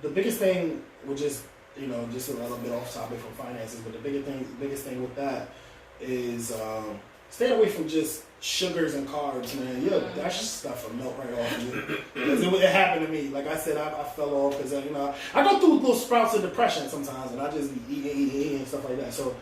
the biggest thing, which is, you know, just a little bit off topic from finances, but the biggest thing with that is stay away from just sugars and carbs, man. Yeah, that stuff will melt right off you. Because it happened to me. Like I said, I fell off because, you know, I go through little sprouts of depression sometimes, and I just be eating and stuff like that. So,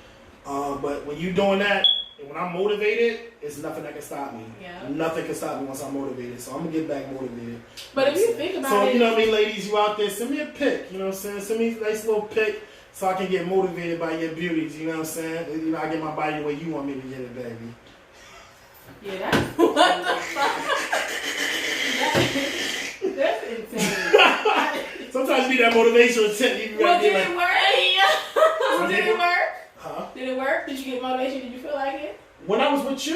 but when you doing that, and when I'm motivated, it's nothing that can stop me. Yeah. Nothing can stop me once I'm motivated. So I'm gonna get back motivated. But if you think about so, it, you know what I mean, ladies, you out there, send me a pic. You know what I'm saying? Send me a nice little pic so I can get motivated by your beauties. You know what I'm saying? You know, I get my body the way you want me to get it, baby. yeah, that's what the fuck? That's insane. Sometimes you need that motivational tip. You Well, gotta be did like, it work? Did it work? huh? Did it work? Did you get motivation? Did you feel like it? When I was with you,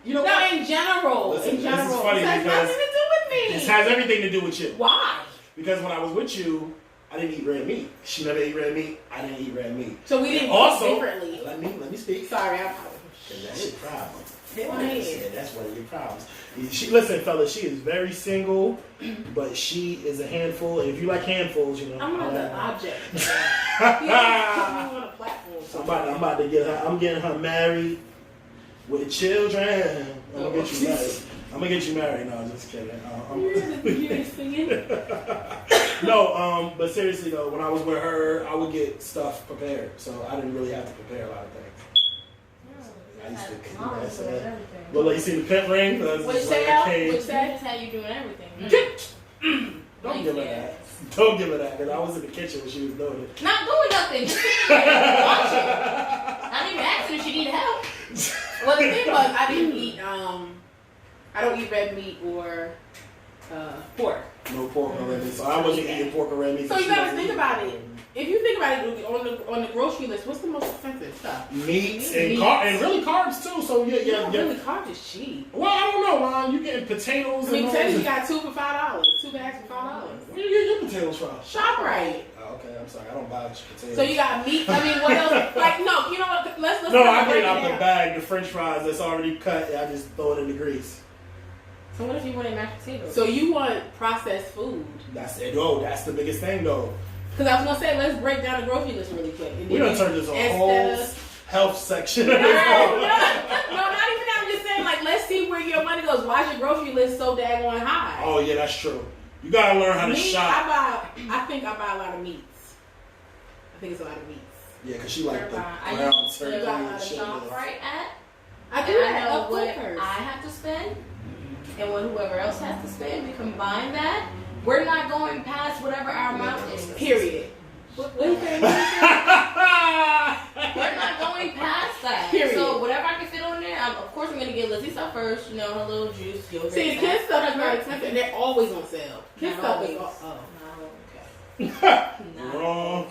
you know No, what? in general. Listen, in general. this is funny This has because nothing to do with me. This has everything to do with you. Why? Because when I was with you, I didn't eat red meat. She never ate red meat. I didn't eat red meat. So we didn't Also, cook differently. Let me speak. Sorry, I'm Because that's your problem. Go ahead. Yeah, that's one of your problems. Listen, fellas, she is very single, but she is a handful. And if you like handfuls, you know. I'm not the object. You put me on a platform. So I'm about to get her. I'm getting her married with children. I'm gonna get you married. I'm gonna get you married. No, just kidding. You're singing? No, but seriously though, when I was with her, I would get stuff prepared, so I didn't really have to prepare a lot of things. I used to do that. So. Well, like you see the pimp ring? Which say Which that's how you doing everything. Don't give her that. Don't give her that, because I was in the kitchen when she was doing it. Not doing nothing. Just sitting there watching. Not even asking if she needed help. Well, the thing was, I didn't eat. I don't eat red meat or pork. No pork or red meat. So I wasn't eating pork or red meat. So you gotta think about it. If you think about it, on the grocery list, what's the most expensive stuff? Meats and really carbs too. So yeah. Really, carbs is cheap. Well, I don't know, man. You getting potatoes I mean, and tell you all got 2 for $5. 2 bags for $5. Where you get your potatoes from? ShopRite. Oh, okay, I'm sorry. I don't buy potatoes. So you got meat. I mean, what else? Like, no, you know what? Let's No, kind I of break get it out the down. bag the French fries that's already cut. I just throw it in the grease. So what if you wanted mashed potatoes? So you want processed food? That's it. Oh, that's the biggest thing, though. Because I was gonna say, let's break down the grocery list really quick. And We then done turned this a instead whole of- health section. No, not even that. I'm just saying, like, let's see where your money goes. Why is your grocery list so daggone high? Oh yeah, that's true. You gotta learn how to shop. I think I buy a lot of meats. I think it's a lot of meats. Yeah, cause she like the I brown used to turkey and shit. shop right at. I do And that. I know Of what course. I have to spend, and what whoever else has to spend. We combine that. We're not going past whatever our amount is. Period. What you saying? We're not going past that. Period. So whatever I can fit on there, of course I'm gonna get Lizzie stuff first. You know, her little juice, yogurt. See, the kids stuff is very expensive, and they're always on sale. Kids Not stuff is always. okay. Wrong.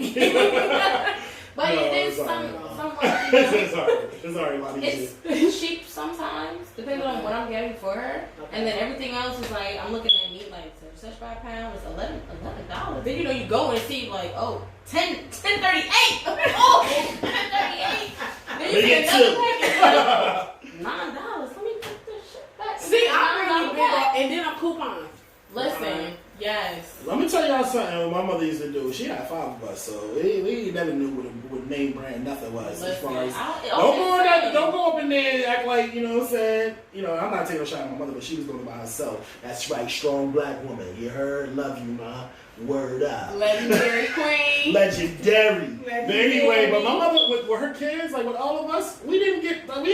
But No, it is it's some alright. you know, It's alright, Lonnie. it's cheap sometimes, depending on what I'm getting for her. Okay. And then everything else is like, I'm looking at meat like such by pound, it's $11. Then you know you go and see like, oh, $10.38. Oh, $10.38. Then you They see get another two. package, like, $9. Let me put this shit back. See, I'm really $9 big on, back. and then I'm coupons. Listen, yes. Let me tell y'all something. What my mother used to do. She had 5 of us, so we never knew what name brand nothing was. As far as don't go up in there and act like, you know what I'm saying. You know, I'm not taking a shot at my mother, but she was doing it by herself. That's right, strong black woman. You heard? Love you, ma. Word up. Legendary queen. Legendary. But anyway, but my mother with her kids, like with all of us, we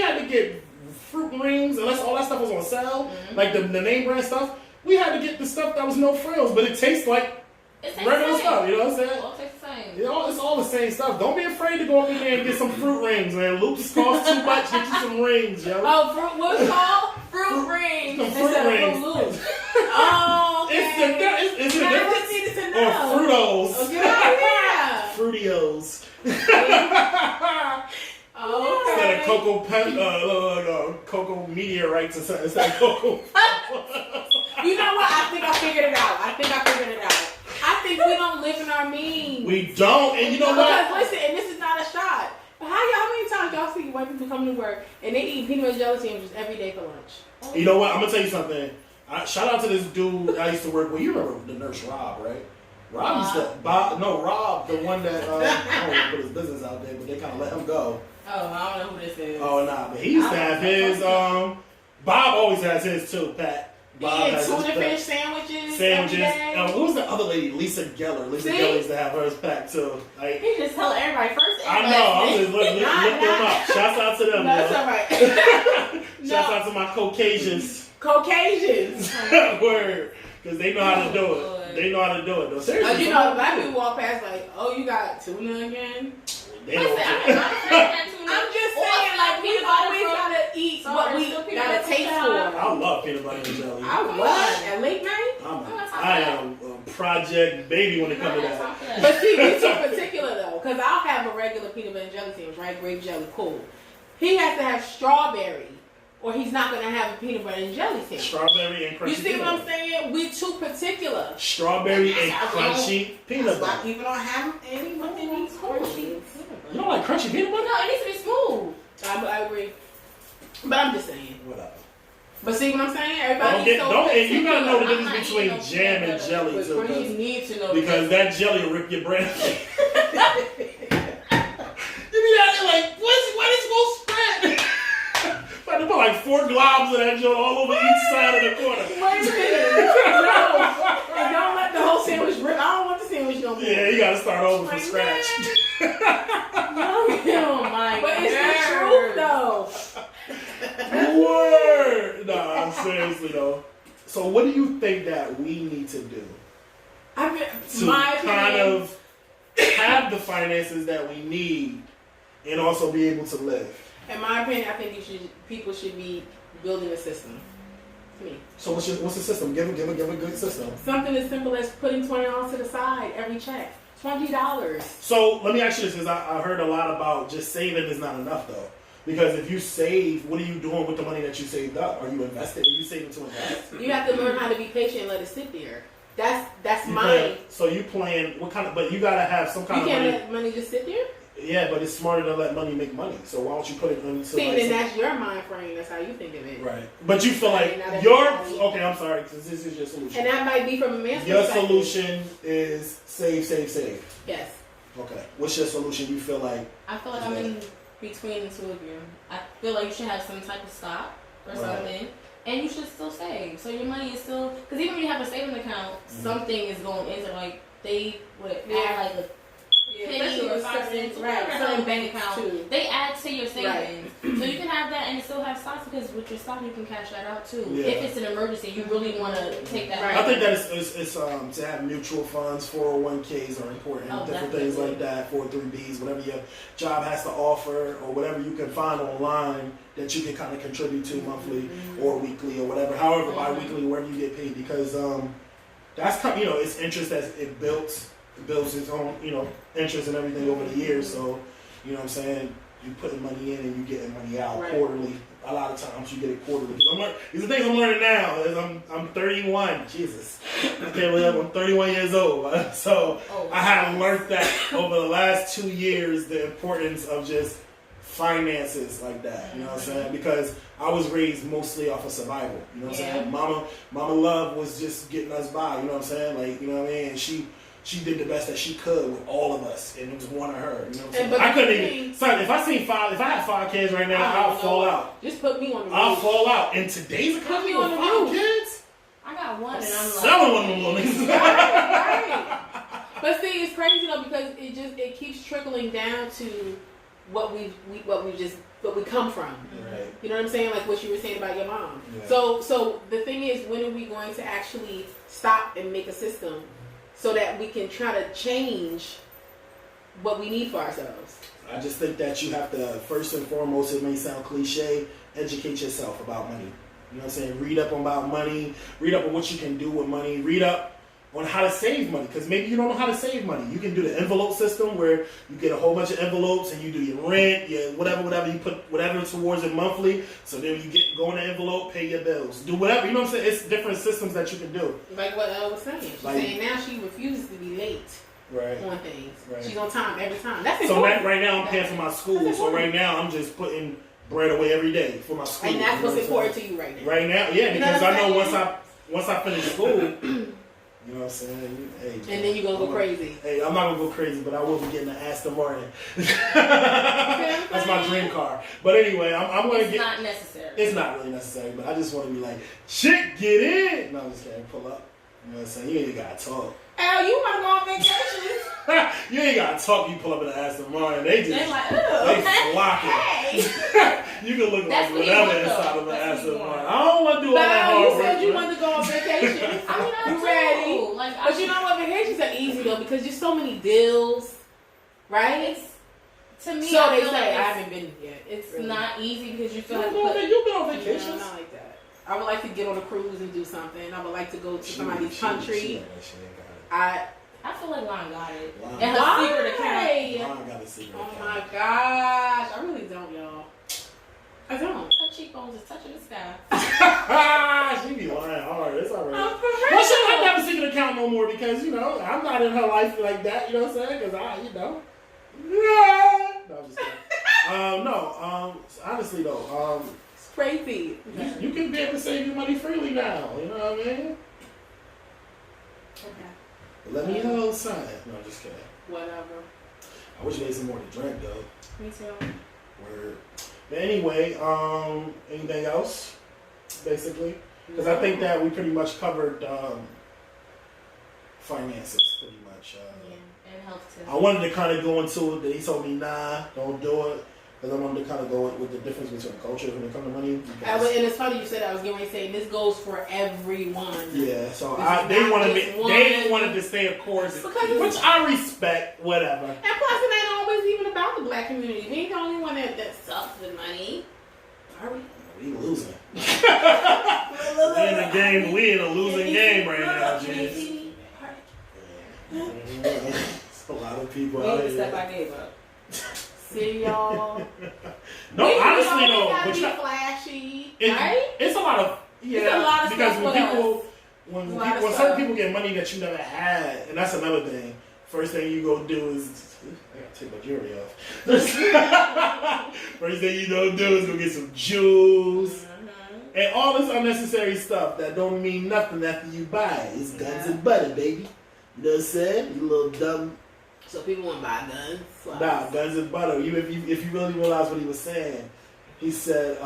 had to get fruit rings unless all that stuff was on sale, like the name brand stuff. We had to get the stuff that was no frills, but it tastes like regular stuff. You know what I'm saying? All tastes the same. It's all the same stuff. Don't be afraid to go up in there and get some fruit rings, man. Loops cost too much. Get you some rings, yo. Oh, what's it called? Fruit rings. Some fruit Instead of rings. Fruit Loops. Oh, okay. Is it a I difference? just needed to Or know. Fruitos. Oh, get out of here. Fruitios. Okay. instead of cocoa meteorites or something. Instead of cocoa. You know what? I think I figured it out. I think we don't live in our means. We don't, and you know what? Because listen, and this is not a shot. But how many times y'all see white people come to work and they eat peanut butter jelly sandwiches every day for lunch? You know what? I'm gonna tell you something. Shout out to this dude I used to work with. You remember the nurse Rob, right? Rob used to Rob, the one that I don't know put his business out there, but they kind of let him go. Oh, I don't know who this is. Oh nah, but he used to have his. Bob always has his too, Pat. Bob has tuna fish sandwiches. Who's the other lady? Lisa Geller. Lisa Geller used to have hers packed too. Like, he just tell everybody first. I know. I'm just look them up. Shouts out to them. That's all right. Shouts out to my Caucasians. Word. Because they know how to do it. They know how to do it, though. Seriously. You know, black people walk past like, oh, you got tuna again? They don't I'm just saying, like, we always gotta eat what we gotta taste for. I love peanut butter and jelly. I was at late night. I am a project baby when it comes to that. But see, this is particular though, because I'll have a regular peanut butter and jelly sandwich, right? Grape jelly, cool. He has to have strawberry, or he's not gonna have a peanut butter and jelly sandwich. Strawberry and crunchy. You see what I'm saying? We too particular. Strawberry and crunchy peanut butter. Why people don't have any what they need crunchy. You don't like crunchy peanut butter? No, it needs to be smooth. I agree. But I'm just saying. Whatever. But see what I'm saying? Everybody and you gotta know the difference between jam and jelly too. You need to know because that jelly will rip your brain. You be out there like, what is supposed to spread? But they put like 4 globs of that joint all over each side of the corner. Wait a minute. No. And don't let the whole sandwich rip. I don't want the sandwich no more. Yeah, you gotta start over from scratch. Oh my god. But it's the truth though. Word. Nah, seriously though. So what do you think that we need to do to kind of have the finances that we need and also be able to live? In my opinion, I think people should be building a system. To me. So what's the system? Give a good system. Something as simple as putting $20 to the side every check. $20. So let me ask you this, because I heard a lot about just saving is not enough though. Because if you save, what are you doing with the money that you saved up? Are you investing? Are you saving to invest? You have to learn how to be patient and let it sit there. That's mine. So you plan what kind of? But you gotta have some kind of money. You can't let money just sit there. Yeah, but it's smarter to let money make money. So why don't you put it into? See, then that's your mind frame. That's how you think of it. Right. But you feel like okay. I'm sorry, because this is your solution. And that might be from a man's Your perspective. solution is save. Yes. Okay. What's your solution? You feel like? I feel like I'm in between the two of you. I feel like you should have some type of stock or something, and you should still save. So your money is still, because even when you have a savings account, something is going into, like, they would add like a penny or 5 cents, certain bank account. Too. They add to your savings, so you can have that and still have stocks, because with your stock you can cash that out too. Yeah. If it's an emergency, you really want to take that. I think that it's to have mutual funds, 401ks are important, different things like that, 403bs, whatever your job has to offer, or whatever you can find online that you can kind of contribute to monthly or weekly or whatever, however bi-weekly, wherever you get paid, because that's it's interest as it builds its own, interest and everything over the years. So, you know what I'm saying? You putting money in and you getting money out quarterly. A lot of times you get it quarterly. These are things I'm learning now. As I'm 31. Jesus, I can't believe I'm 31 years old. So I have learned that over the last 2 years, the importance of just finances like that. You know what I'm saying? Because I was raised mostly off of survival. You know what I'm saying? Mama love was just getting us by. You know what I'm saying? Like, you know what I mean? And she did the best that she could with all of us, and it was one of her. You know what I'm saying? I couldn't even. Son, if I had 5 kids right now, I'll fall out. Just put me on the roof. I'll fall out. In today's economy, with 5 kids, I got one, and I'm selling one of them women. Right. But see, it's crazy though, because it keeps trickling down to what we come from. Right. You know what I'm saying? Like what you were saying about your mom. Yeah. So the thing is, when are we going to actually stop and make a system so that we can try to change what we need for ourselves? I just think that you have to, first and foremost, it may sound cliche, educate yourself about money. You know what I'm saying? Read up about money. Read up on what you can do with money. Read up on how to save money, because maybe you don't know how to save money. You can do the envelope system where you get a whole bunch of envelopes and you do your rent, your whatever, you put whatever towards it monthly. So then you go in the envelope, pay your bills, do whatever. You know what I'm saying? It's different systems that you can do. Like what Elle was saying. She's saying now she refuses to be late. Right. On things. Right. She's on time every time. That's so important. right now I'm paying for my school. So right now I'm just putting bread away every day for my school. And that's what's important to you right now. Right now, yeah, because I know once I finish school. You know what I'm saying? Hey, and then you're going to go crazy. Hey, I'm not going to go crazy, but I will be getting an Aston Martin. That's my dream car. But anyway, I'm going to get... It's not necessary. It's not really necessary, but I just want to be like, shit, get in! No, I'm just kidding. Pull up. You know what I'm saying? You ain't got to talk. Al, you want to go on vacation? You ain't got to talk. You pull up in an Aston Martin. They just... They're like, they flocking. Hey. You can look That's like what you whatever want, inside though. of an That's Aston what you Martin. want. I don't want to do all that hard You work. said you wanted to go on vacation. I mean, You ready? Like, But you know what? Vacations are easy though because there's so many deals, right? To me, so I they feel say like I haven't been yet. it's really not easy because you still You've have to put... been on No, vacations. not like that. I would like to get on a cruise and do something. I would like to go to somebody's country. I feel like Lon got it. Lon. And her secret account. Lon got a secret Oh account. my gosh. I really don't, y'all. I don't. Her cheekbones is touching the sky. She be lying hard. It's alright. I'm for Well, real. she don't have to have a secret account no more because, you know, I'm not in her life like that. You know what I'm saying? Because you know. Yeah. No, I'm just kidding. Honestly though, It's crazy. you can be able to save your money freely now. You know what I mean? Okay. Let me know, son. No, I'm just kidding. Whatever. I wish we had some more to drink though. Me too. Word. But anyway, anything else? Basically, because I think that we pretty much covered finances pretty much. Yeah, and health too. I wanted to kind of go into it, but he told me, nah, don't do it. Because I wanted to kind of go with the difference between culture when it comes to money. And it's funny you said that. I was getting ready to say this goes for everyone. Yeah, so This they is not wanted just me, one. they wanted to stay, of course, which I respect. Whatever. And plus, it ain't always even about the black community. We ain't the only one that sucks with money. Are we? We losing. We in a game. We in a losing game right now, James. It's a lot of people out the here. step I gave up. See y'all. No, honestly we though, gotta but be you, flashy, right? it's a lot of It's a lot of because stuff when with people us. when A lot of certain stuff. people get money that you never had, and that's another thing. First thing you go do is I gotta take my jewelry off. First thing you go do is go get some jewels and all this unnecessary stuff that don't mean nothing after you buy it. It's guns and butter, baby. You know what I'm saying? You little dumb. So people want to buy guns. Nah, guns and butter. If you really realize what he was saying, he said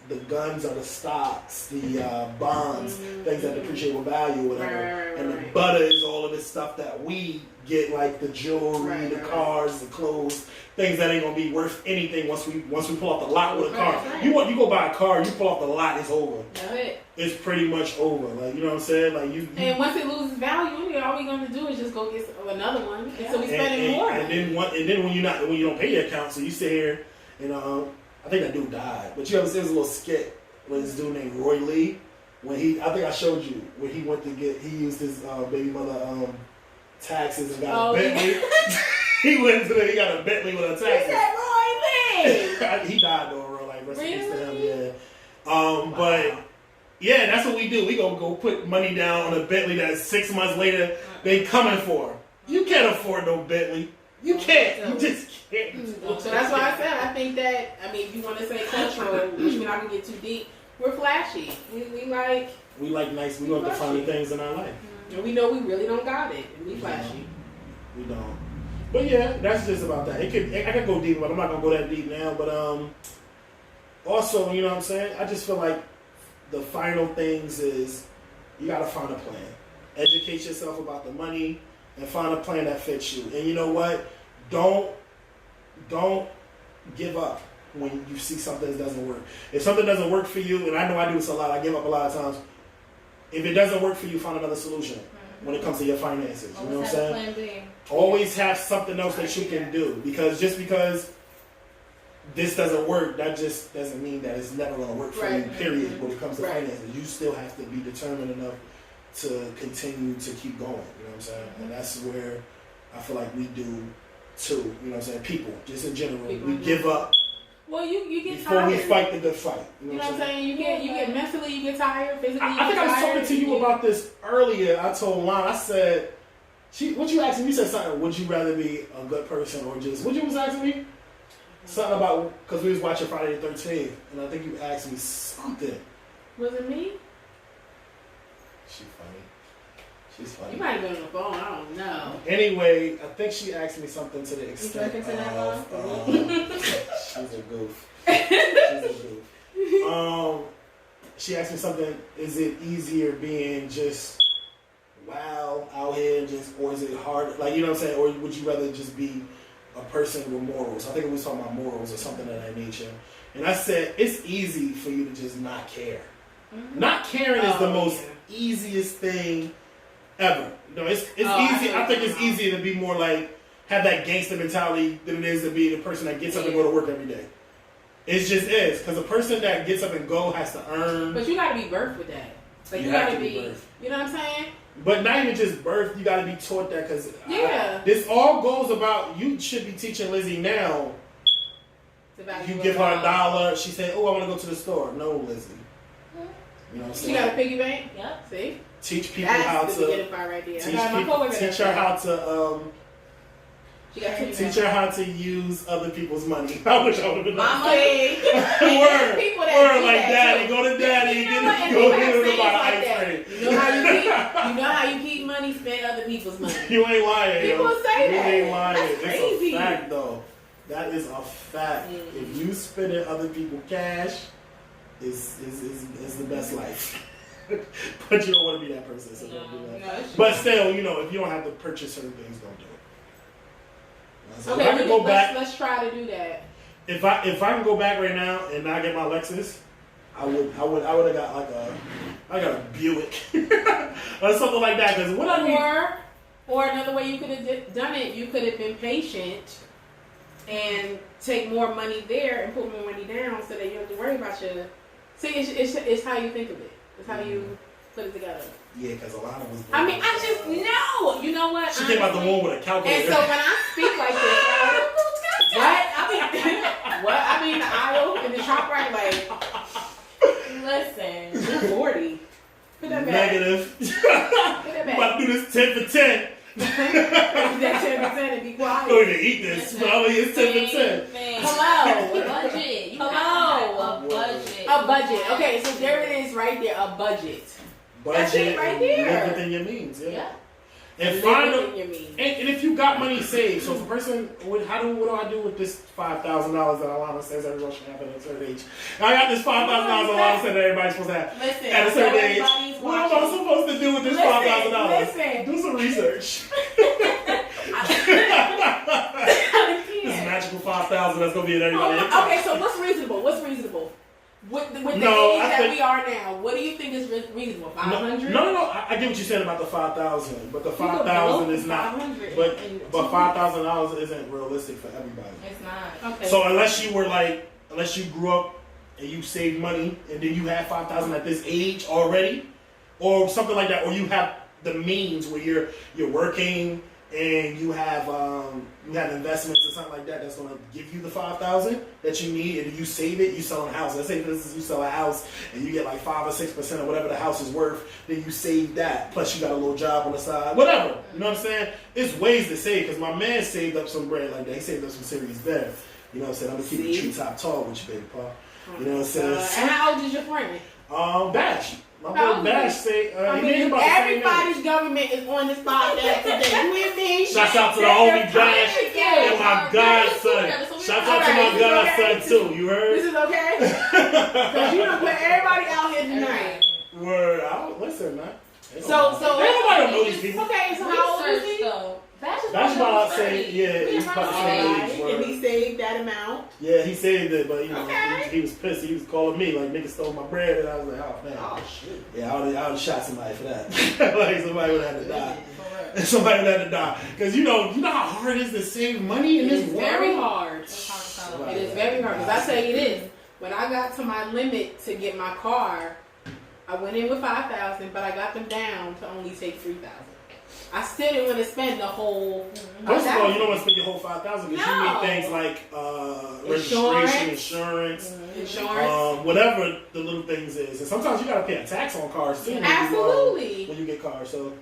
the guns are the stocks, the bonds, things that depreciate with value, whatever. Right, and the right. butter is all of this stuff that we get, like the jewelry, the cars, the clothes, things that ain't gonna be worth anything once we pull off the lot with a car. Right. You go buy a car, you pull off the lot, it's over. That's it. It's pretty much over. Like, you know what I'm saying? Like you And once it loses value, all we're gonna do is just go get another one. And so we spending more. And then when you don't pay your account, so you sit here, you know. I think that dude died, but you ever see this little skit with this dude named Roy Lee? When I think I showed you when he went to he used his baby mother taxes and got a Bentley. Yeah. he got a Bentley with a taxes. He said Roy Lee. He died though, real life. Rest in peace to him. Really? Yeah. But yeah, that's what we do. We go put money down on a Bentley that 6 months later they coming for. You can't afford no Bentley. You can't. You just can't. So that's why I said I think that if you want to say cultural, which we're not gonna get too deep, we're flashy. We like nice. We want the finer things in our life. and we know we really don't got it. And we flashy. We don't. But yeah, that's just about that. I could go deep, but I'm not gonna go that deep now. But also, you know what I'm saying? I just feel like the final things is you gotta find a plan. Educate yourself about the money and find a plan that fits you. And you know what? Don't give up when you see something that doesn't work. If something doesn't work for you, and I know I do this a lot, I give up a lot of times. If it doesn't work for you, find another solution when it comes to your finances. You know what I'm saying? Plan B. Always have something else that you can do. Because just because this doesn't work, that just doesn't mean that it's never going to work for you, period, when it comes to finances. You still have to be determined enough to continue to keep going. You know what I'm saying? And that's where I feel like we do too. You know what I'm saying? People, just in general, we give up. Well, you get before tired. we fight the good fight. You know what I'm saying? You get mentally, you get tired, physically. I think I was talking to you about this earlier. I told Lon, I said, what you asked me? You said something. Would you rather be a good person or just? What you was asking me? Something about because we was watching Friday the 13th, and I think you asked me something. Was it me? She's funny. She's funny. You might have been on the phone. I don't know. Anyway, I think she asked me something to the extent You drinking tonight, she's a goof. She's a goof. She asked me something. Is it easier being just wow out here, or is it hard? Like, you know what I'm saying? Or would you rather just be a person with morals? I think we was talking about morals or something of that nature. And I said it's easy for you to just not care. Mm-hmm. Not caring is the most easiest thing ever. You know, it's easy. I think it's easier to be more like have that gangster mentality than it is to be the person that gets up and go to work every day. It just is, because a person that gets up and go has to earn. But you got to be birthed with that. Like you got to be. Birthed. You know what I'm saying? But not even just birth. You got to be taught that, because this all goes about. You should be teaching Lizzie now. You give her $1. She said, "Oh, I want to go to the store." No, Lizzie. You know what I'm saying? She got a piggy bank. Yep. See. Teach people how to. Right there. Teach her how to. Teach her how to use other people's money. I wish I would have been my money. Word like daddy. Go to daddy. Go get him about ice cream. You know how you keep money, spend other people's money. You ain't lying. People say that. You ain't lying. That's crazy. It's a fact, though. That is a fact. If you spending other people's cash, is the best life. But you don't want to be that person, so don't do that. But still, you know, if you don't have to purchase certain things, don't do it. So okay, if I can go back, let's try to do that. If I can go back right now and not get my Lexus, I would have got I got a Buick or something like that. Because or another way you could have done it, you could have been patient and take more money there and put more money down so that you don't have to worry about your. See, it's how you think of it. It's how you put it together. Yeah, because a lot of us. I mean, I just know. You know what? She came out the womb with a calculator. And so when I speak like this, what? I mean, the aisle in the shop right, like, listen, you're 40. Put that back. Negative. Put that back. About to do this 10 for 10. That 10% and be quiet. Don't even eat this. It's 10 for 10. Hello. A budget. Hello. A budget. A budget. Okay, so there it is right there. A budget. That's it right there. Live within your means. Yeah. And and if you got money saved, so if a person, what do I do with this $5,000 that Alana says everyone should have at a certain age? I got this $5,000 Alana said that everybody's supposed to have at a certain age. What am I supposed to do with this $5,000? Listen. Do some research. This magical 5,000 that's gonna be in everybody's. Okay, so what's reasonable? With the age that we are now, what do you think is reasonable? 500? No. I get what you said about the 5,000, but the 5,000 is not. But $5,000 isn't realistic for everybody. It's not. Okay. So unless you grew up and you saved money and then you have 5,000 at this age already, or something like that, or you have the means where you're working and you have investments or something like that that's going to give you the 5,000 that you need, and you save it. You sell a house. Let's say for instance you sell a house and you get like 5 or 6% of whatever the house is worth. Then you save that. Plus you got a little job on the side. Whatever. You know what I'm saying? It's ways to save, because my man saved up some bread like that. He saved up some serious bread. You know what I'm saying? I'm gonna keep the treetop tall with you, baby, Paul. You know what I'm saying? And how old is your friend? Bash. My boy Bash say everybody's government is on this podcast today. You hear me? Shouts out to the homie Bash and my godson. Shouts out to my godson too. You heard? This is okay? Because you don't put everybody out here tonight. Word. Listen, man. So nobody know these people. Okay, so how old is he? That's about to say, he's about to say and he saved that amount. Yeah, he saved it, but he was pissed. He was calling me like, nigga stole my bread, and I was like, oh man. Oh shit. Yeah, I would have shot somebody for that. Like somebody would have to die. Somebody would have to die, because you know how hard it is to save money in this world. Very hard. It is very hard. Because I tell you this, when I got to my limit to get my car, I went in with $5,000, but I got them down to only take $3,000. I still didn't want to spend the whole. First of all, you don't want to spend your whole $5,000 because you need things like registration, insurance, whatever the little things is, and sometimes you got to pay a tax on cars too. Absolutely. When you get cars, so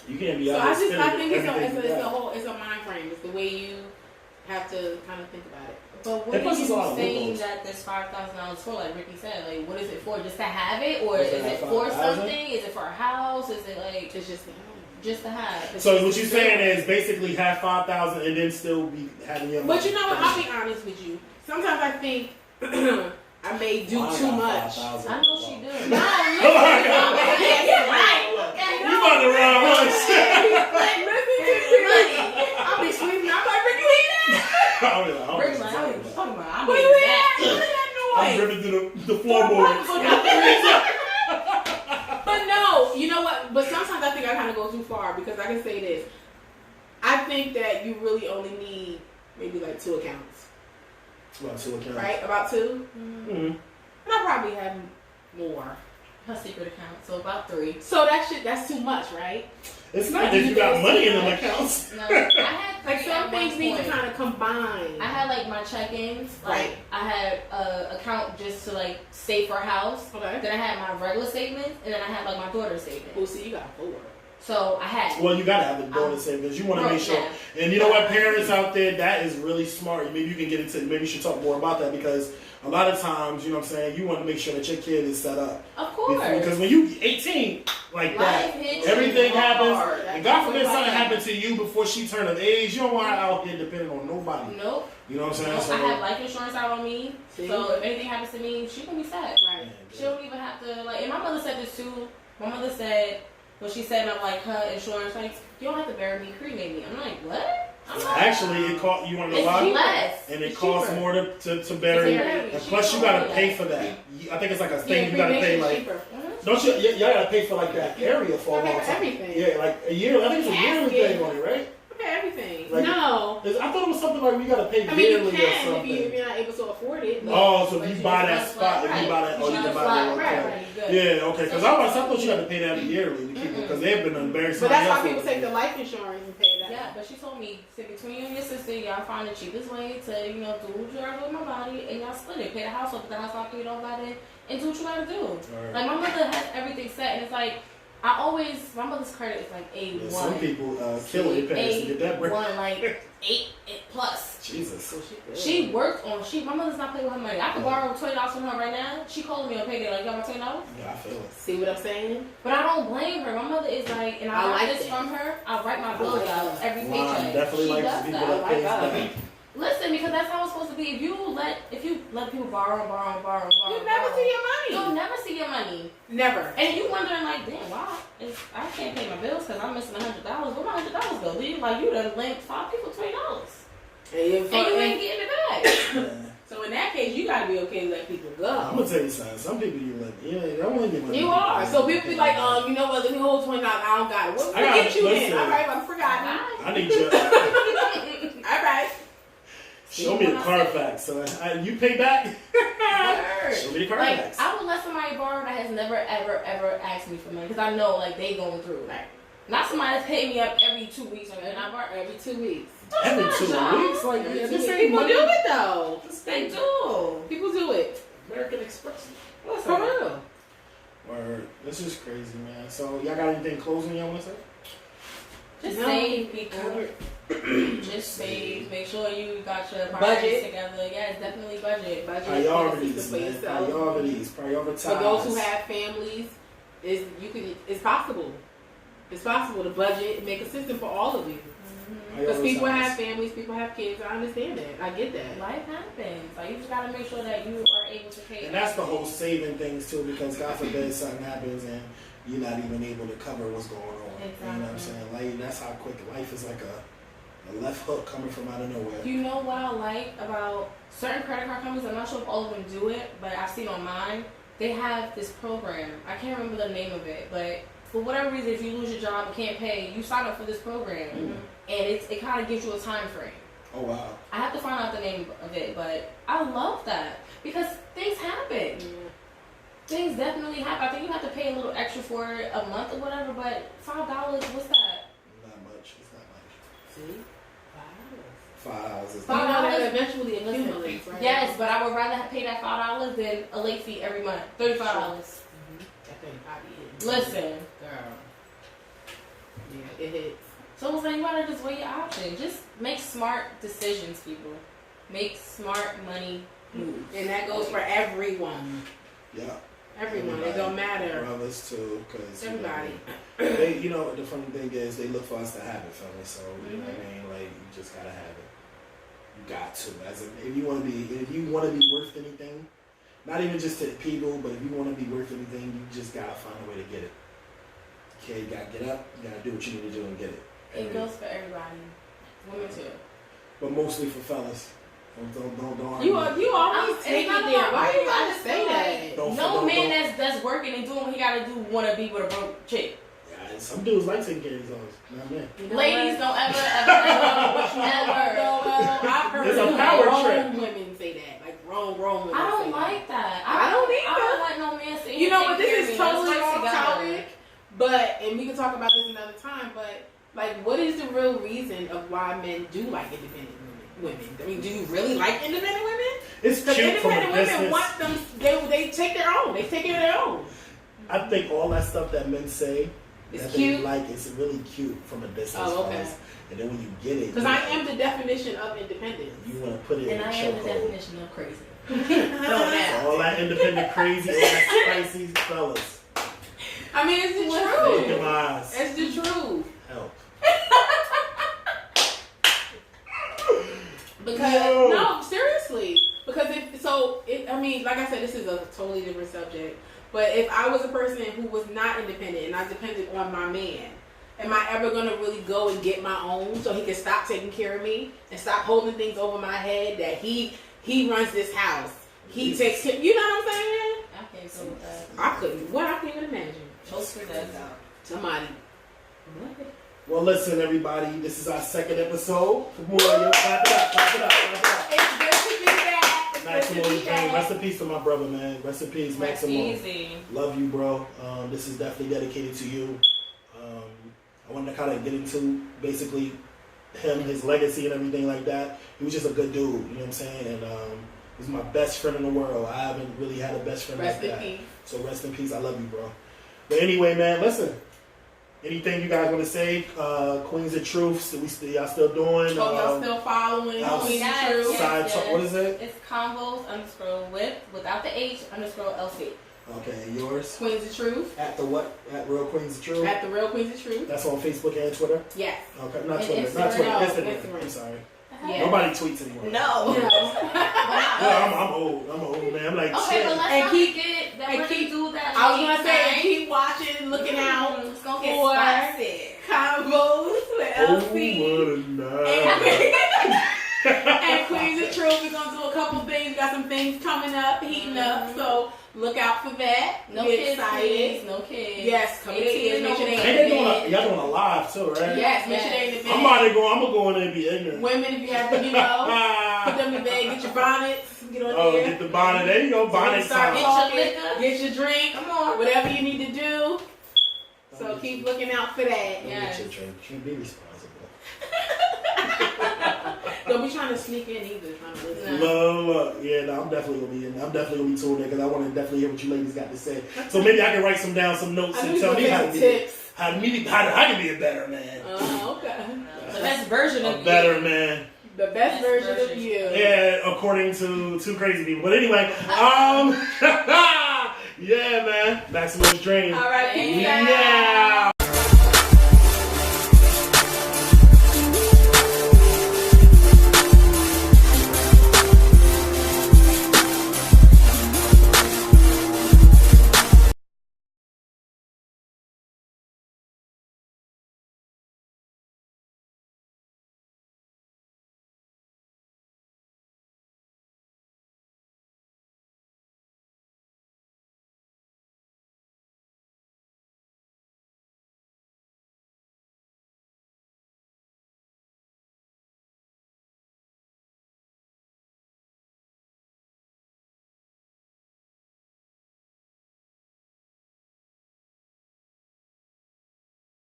you can't be So out. I think it's a mind frame. It's the way you have to kind of think about it. But what are you saying that this $5,000 for? Like Ricky said, like what is it for? Just to have it, or is it for something? Is it for a house? Is it like it's just to have? So what you're saying is basically have $5,000 and then still be having your money. But you know what? I'll be honest with you. Sometimes I think I may do too much. I know she does. No, you on the wrong one. I'll be sweeping. I'm like, Ricky, leave that. I'm ripping through the floorboards. But no, you know what? But sometimes I think I kind of go too far because I can say this. I think that you really only need maybe like 2 accounts. About 2 accounts. Right? About 2? Mm-hmm. And I probably have more. Her secret account, so about 3. So that's too much, right? It's not if you got money in them accounts. No, I had like some things need to kind of combine. I had like my check-ins, like right. I had an account just to like save for a house. Okay. Then I had my regular statements, and then I had like my daughter's statement. Well, see, you got 4. So I had. Well, you gotta have the daughter's savings. You want to make sure. Now. And you know what, parents out there, that is really smart. Maybe you can get into. Maybe you should talk more about that because a lot of times, you know what I'm saying, you want to make sure that your kid is set up. Of course. Because when you 18, like that, everything happens. And God forbid something happened to you before she turned of age. You don't want her out here depending on nobody. Nope. You know what I'm saying? Nope. So, I have life insurance out on me. See? So if anything happens to me, she can be set. Right. She don't even have to, like, and my mother said this too. My mother said, when she said about like her insurance, like, you don't have to bury me, cremate me. I'm like, what? Actually, it cost you want to know why? Less. And it costs more to bury. And plus, you gotta pay for that. I think it's like a thing you gotta pay like. Don't you? Y'all gotta pay for like that area for a long time. Everything. Yeah, like a year. I think it's a yearly thing on it, right? Okay, everything. Like, no. I thought it was something like we gotta pay yearly you or can something. if you're not able to afford it. Oh, so if you buy that spot, if you buy that, you can buy that. Yeah, okay. Because I thought you had to pay that yearly to keep it because they've been embarrassed. But that's why people take the life insurance and pay that. Yeah, but she told me, between you and your sister, y'all find the cheapest way to, do what you gotta do with my body, and y'all split it. Pay the house off, put the house off, pay it off by then, and do what you gotta do. Right. Like, my mother has everything set, and it's like, my mother's credit is like A1. Yeah, some people kill their parents to get that break. A1, like 8 plus. Jesus. So she worked on, my mother's not playing with her money. I could borrow $20 from her right now. She calling me on payday, like, y'all want $10? Yeah, I feel it. See what I'm saying? But I don't blame her. My mother is like, and I like this from her. I write my bills out every paycheck. Definitely likes people that pays that. Listen, because that's how it's supposed to be. If you let people borrow, you never see your money. You'll never see your money. Never. And you wondering like, damn, why? I can't pay my bills because I'm missing $100. Where my $100 go? You done lent 5 people $20, and you ain't getting it back. So in that case, you gotta be okay to let people go. I'm gonna tell you something. Some people you let, I don't want to get money. You are. So people be like, you know what? Let me hold $20. I don't got it. What get you in? All right, I'm forgotten. I need you. All right. Show me the Carfax. So you pay back? Show me the Carfax. I would let somebody borrow that has never, ever, ever asked me for money because I know like they going through. Like, not somebody that's paying me up every 2 weeks or and I borrow every 2 weeks. Every 2 weeks? Like, this ain't people money. do it though. They do. People do it. American Express. For real. Word. This is crazy, man. So y'all got anything closing y'all want to say? Just save, people. Just save. Make sure you got your priorities together. Yes, definitely budget. Priorities, man. Priorities. Prioritize. For those who have families, it's possible. It's possible to budget and make a system for all of you. Because people have families, people have kids. I understand that. I get that. Life happens. Like, you just gotta make sure that you are able to pay. And that's the whole saving things too, because God forbid something happens and you're not even able to cover what's going on. Exactly. You know what I'm saying? Like, that's how quick life is, like a left hook coming from out of nowhere. You know what I like about certain credit card companies? I'm not sure if all of them do it, but I've seen on mine. They have this program. I can't remember the name of it, but for whatever reason, if you lose your job and can't pay, you sign up for this program, and it kind of gives you a time frame. Oh wow! I have to find out the name of it, but I love that because things happen. things definitely happen. I think you have to pay a little extra for it a month or whatever, but $5, what's that? Not much. It's not much. See? $5 is You know that $5 eventually accumulates, right? Yes, but I would rather pay that $5 than a late fee every month. $35. That thing probably is. Listen. Girl. Yeah, it hits. So it's like you gotta just weigh your options. Just make smart decisions, people. Make smart money moves. And that goes for everyone. Yeah. Everyone. It don't matter. Brothers too, because Everybody. They, the funny thing is, they look for us to have it, fellas. So you know what I mean, like you just gotta have it. You got to. If you want to be worth anything, not even just to the people, but if you want to be worth anything, you just gotta find a way to get it. Okay, you gotta get up. You gotta do what you need to do and get it. It goes for everybody. Women too. But mostly for fellas. Don't You always take it there. Why you gotta say that? No man that's working and doing what he gotta do wanna be with a broke chick. Yeah, and some dudes like taking care of these hoes. Not men. Ladies, don't ever. I've heard It's a power grown trip. women say that. Like grown women. I don't say like that. I don't either. I don't want no man saying. You know what? This is take care of me. totally Let's off work together. topic. But and we can talk about this another time. But like, what is the real reason of why men do like independent women? I mean, do you really like independent women? It's Because cute from a independent women distance. want them. They take their own. They take care of their own. I think all that stuff that men say It's that cute. they like is really cute from a distance. Oh, okay. fellas. And then when you get it, Because I am the definition of independence. You want to put it And in I a am the chokehold. definition of crazy. All that independent, crazy, all that spicy fellas. I mean, it's the Look at truth. my eyes. It's the truth. Help. Because no, seriously. Because I mean, like I said, this is a totally different subject. But if I was a person who was not independent and I depended on my man, am I ever gonna really go and get my own so he can stop taking care of me and stop holding things over my head that he runs this house. He takes care. You know what I'm saying? I can't go with that. I couldn't. What I can't even imagine. Post for that. Somebody. Well, listen, everybody. This is our second episode. Come on, yo, clap it up, clap it up, clap it up. It's good to be back. Maximo, rest in peace to my brother, man. Rest in peace, Maximo. Easy. Love you, bro. This is definitely dedicated to you. I wanted to kind of get into basically him, his legacy, and everything like that. He was just a good dude, you know what I'm saying? And he's my best friend in the world. I haven't really had a best friend Rest like in that. peace. So rest in peace. I love you, bro. But anyway, man, listen. Anything you guys want to say? Queens of Truths, y'all still doing? Oh, y'all still following house- Queen Yes, True? yes. Side talk, what is it? It's combos_with without the H _LC. Okay, yours? Queens of Truth. At the what? At Real Queens of Truth? At the Real Queens of Truth. That's on Facebook and Twitter? Yes. Okay, not And Twitter. Not Instagram. Twitter. No, Instagram. Instagram. I'm sorry. Yeah. Nobody tweets anymore. No. Yeah, I'm old. I'm an old man. I'm like, Okay, shit. but let's And not keep- forget that and we're keep- gonna do that. I was gonna say, thing. and keep watching, looking out. It's gonna get for- spicy. Combos with Oh, LC. what a night. And Queens of Truth, we're gonna do a couple things. We got some things coming up, heating up. So look out for that. No Get kids, excited. please. No kids. Yes, come 18 kids. and Make sure over. they Ain't they doing y'all doing a live too, right? Yes, make sure they in the I'm bed. about to go. I'm gonna go in there and be ignorant. Women, if you have to, put them in bed, get your bonnets, get on Oh, there. get the bonnet. There you go, bonnet Start time. Get talking, your liquor. get your drink, Come on. whatever you need to do. So keep looking out for that. Don't Yes. get your drink. You be responsible. Don't be trying to sneak in either. Trying to listen. Look. Yeah, no, I'm definitely gonna be in. I'm definitely gonna be tuned in because I want to definitely hear what you ladies got to say. So maybe I can write some down, some notes, I and knew tell you me were how to gonna be. tips. How I can be a better man. Okay. The best version of A you. better man. The best version of you. Yeah, according to two crazy people. But anyway, yeah, man. Maximo's Dream. All right, peace out. Yeah.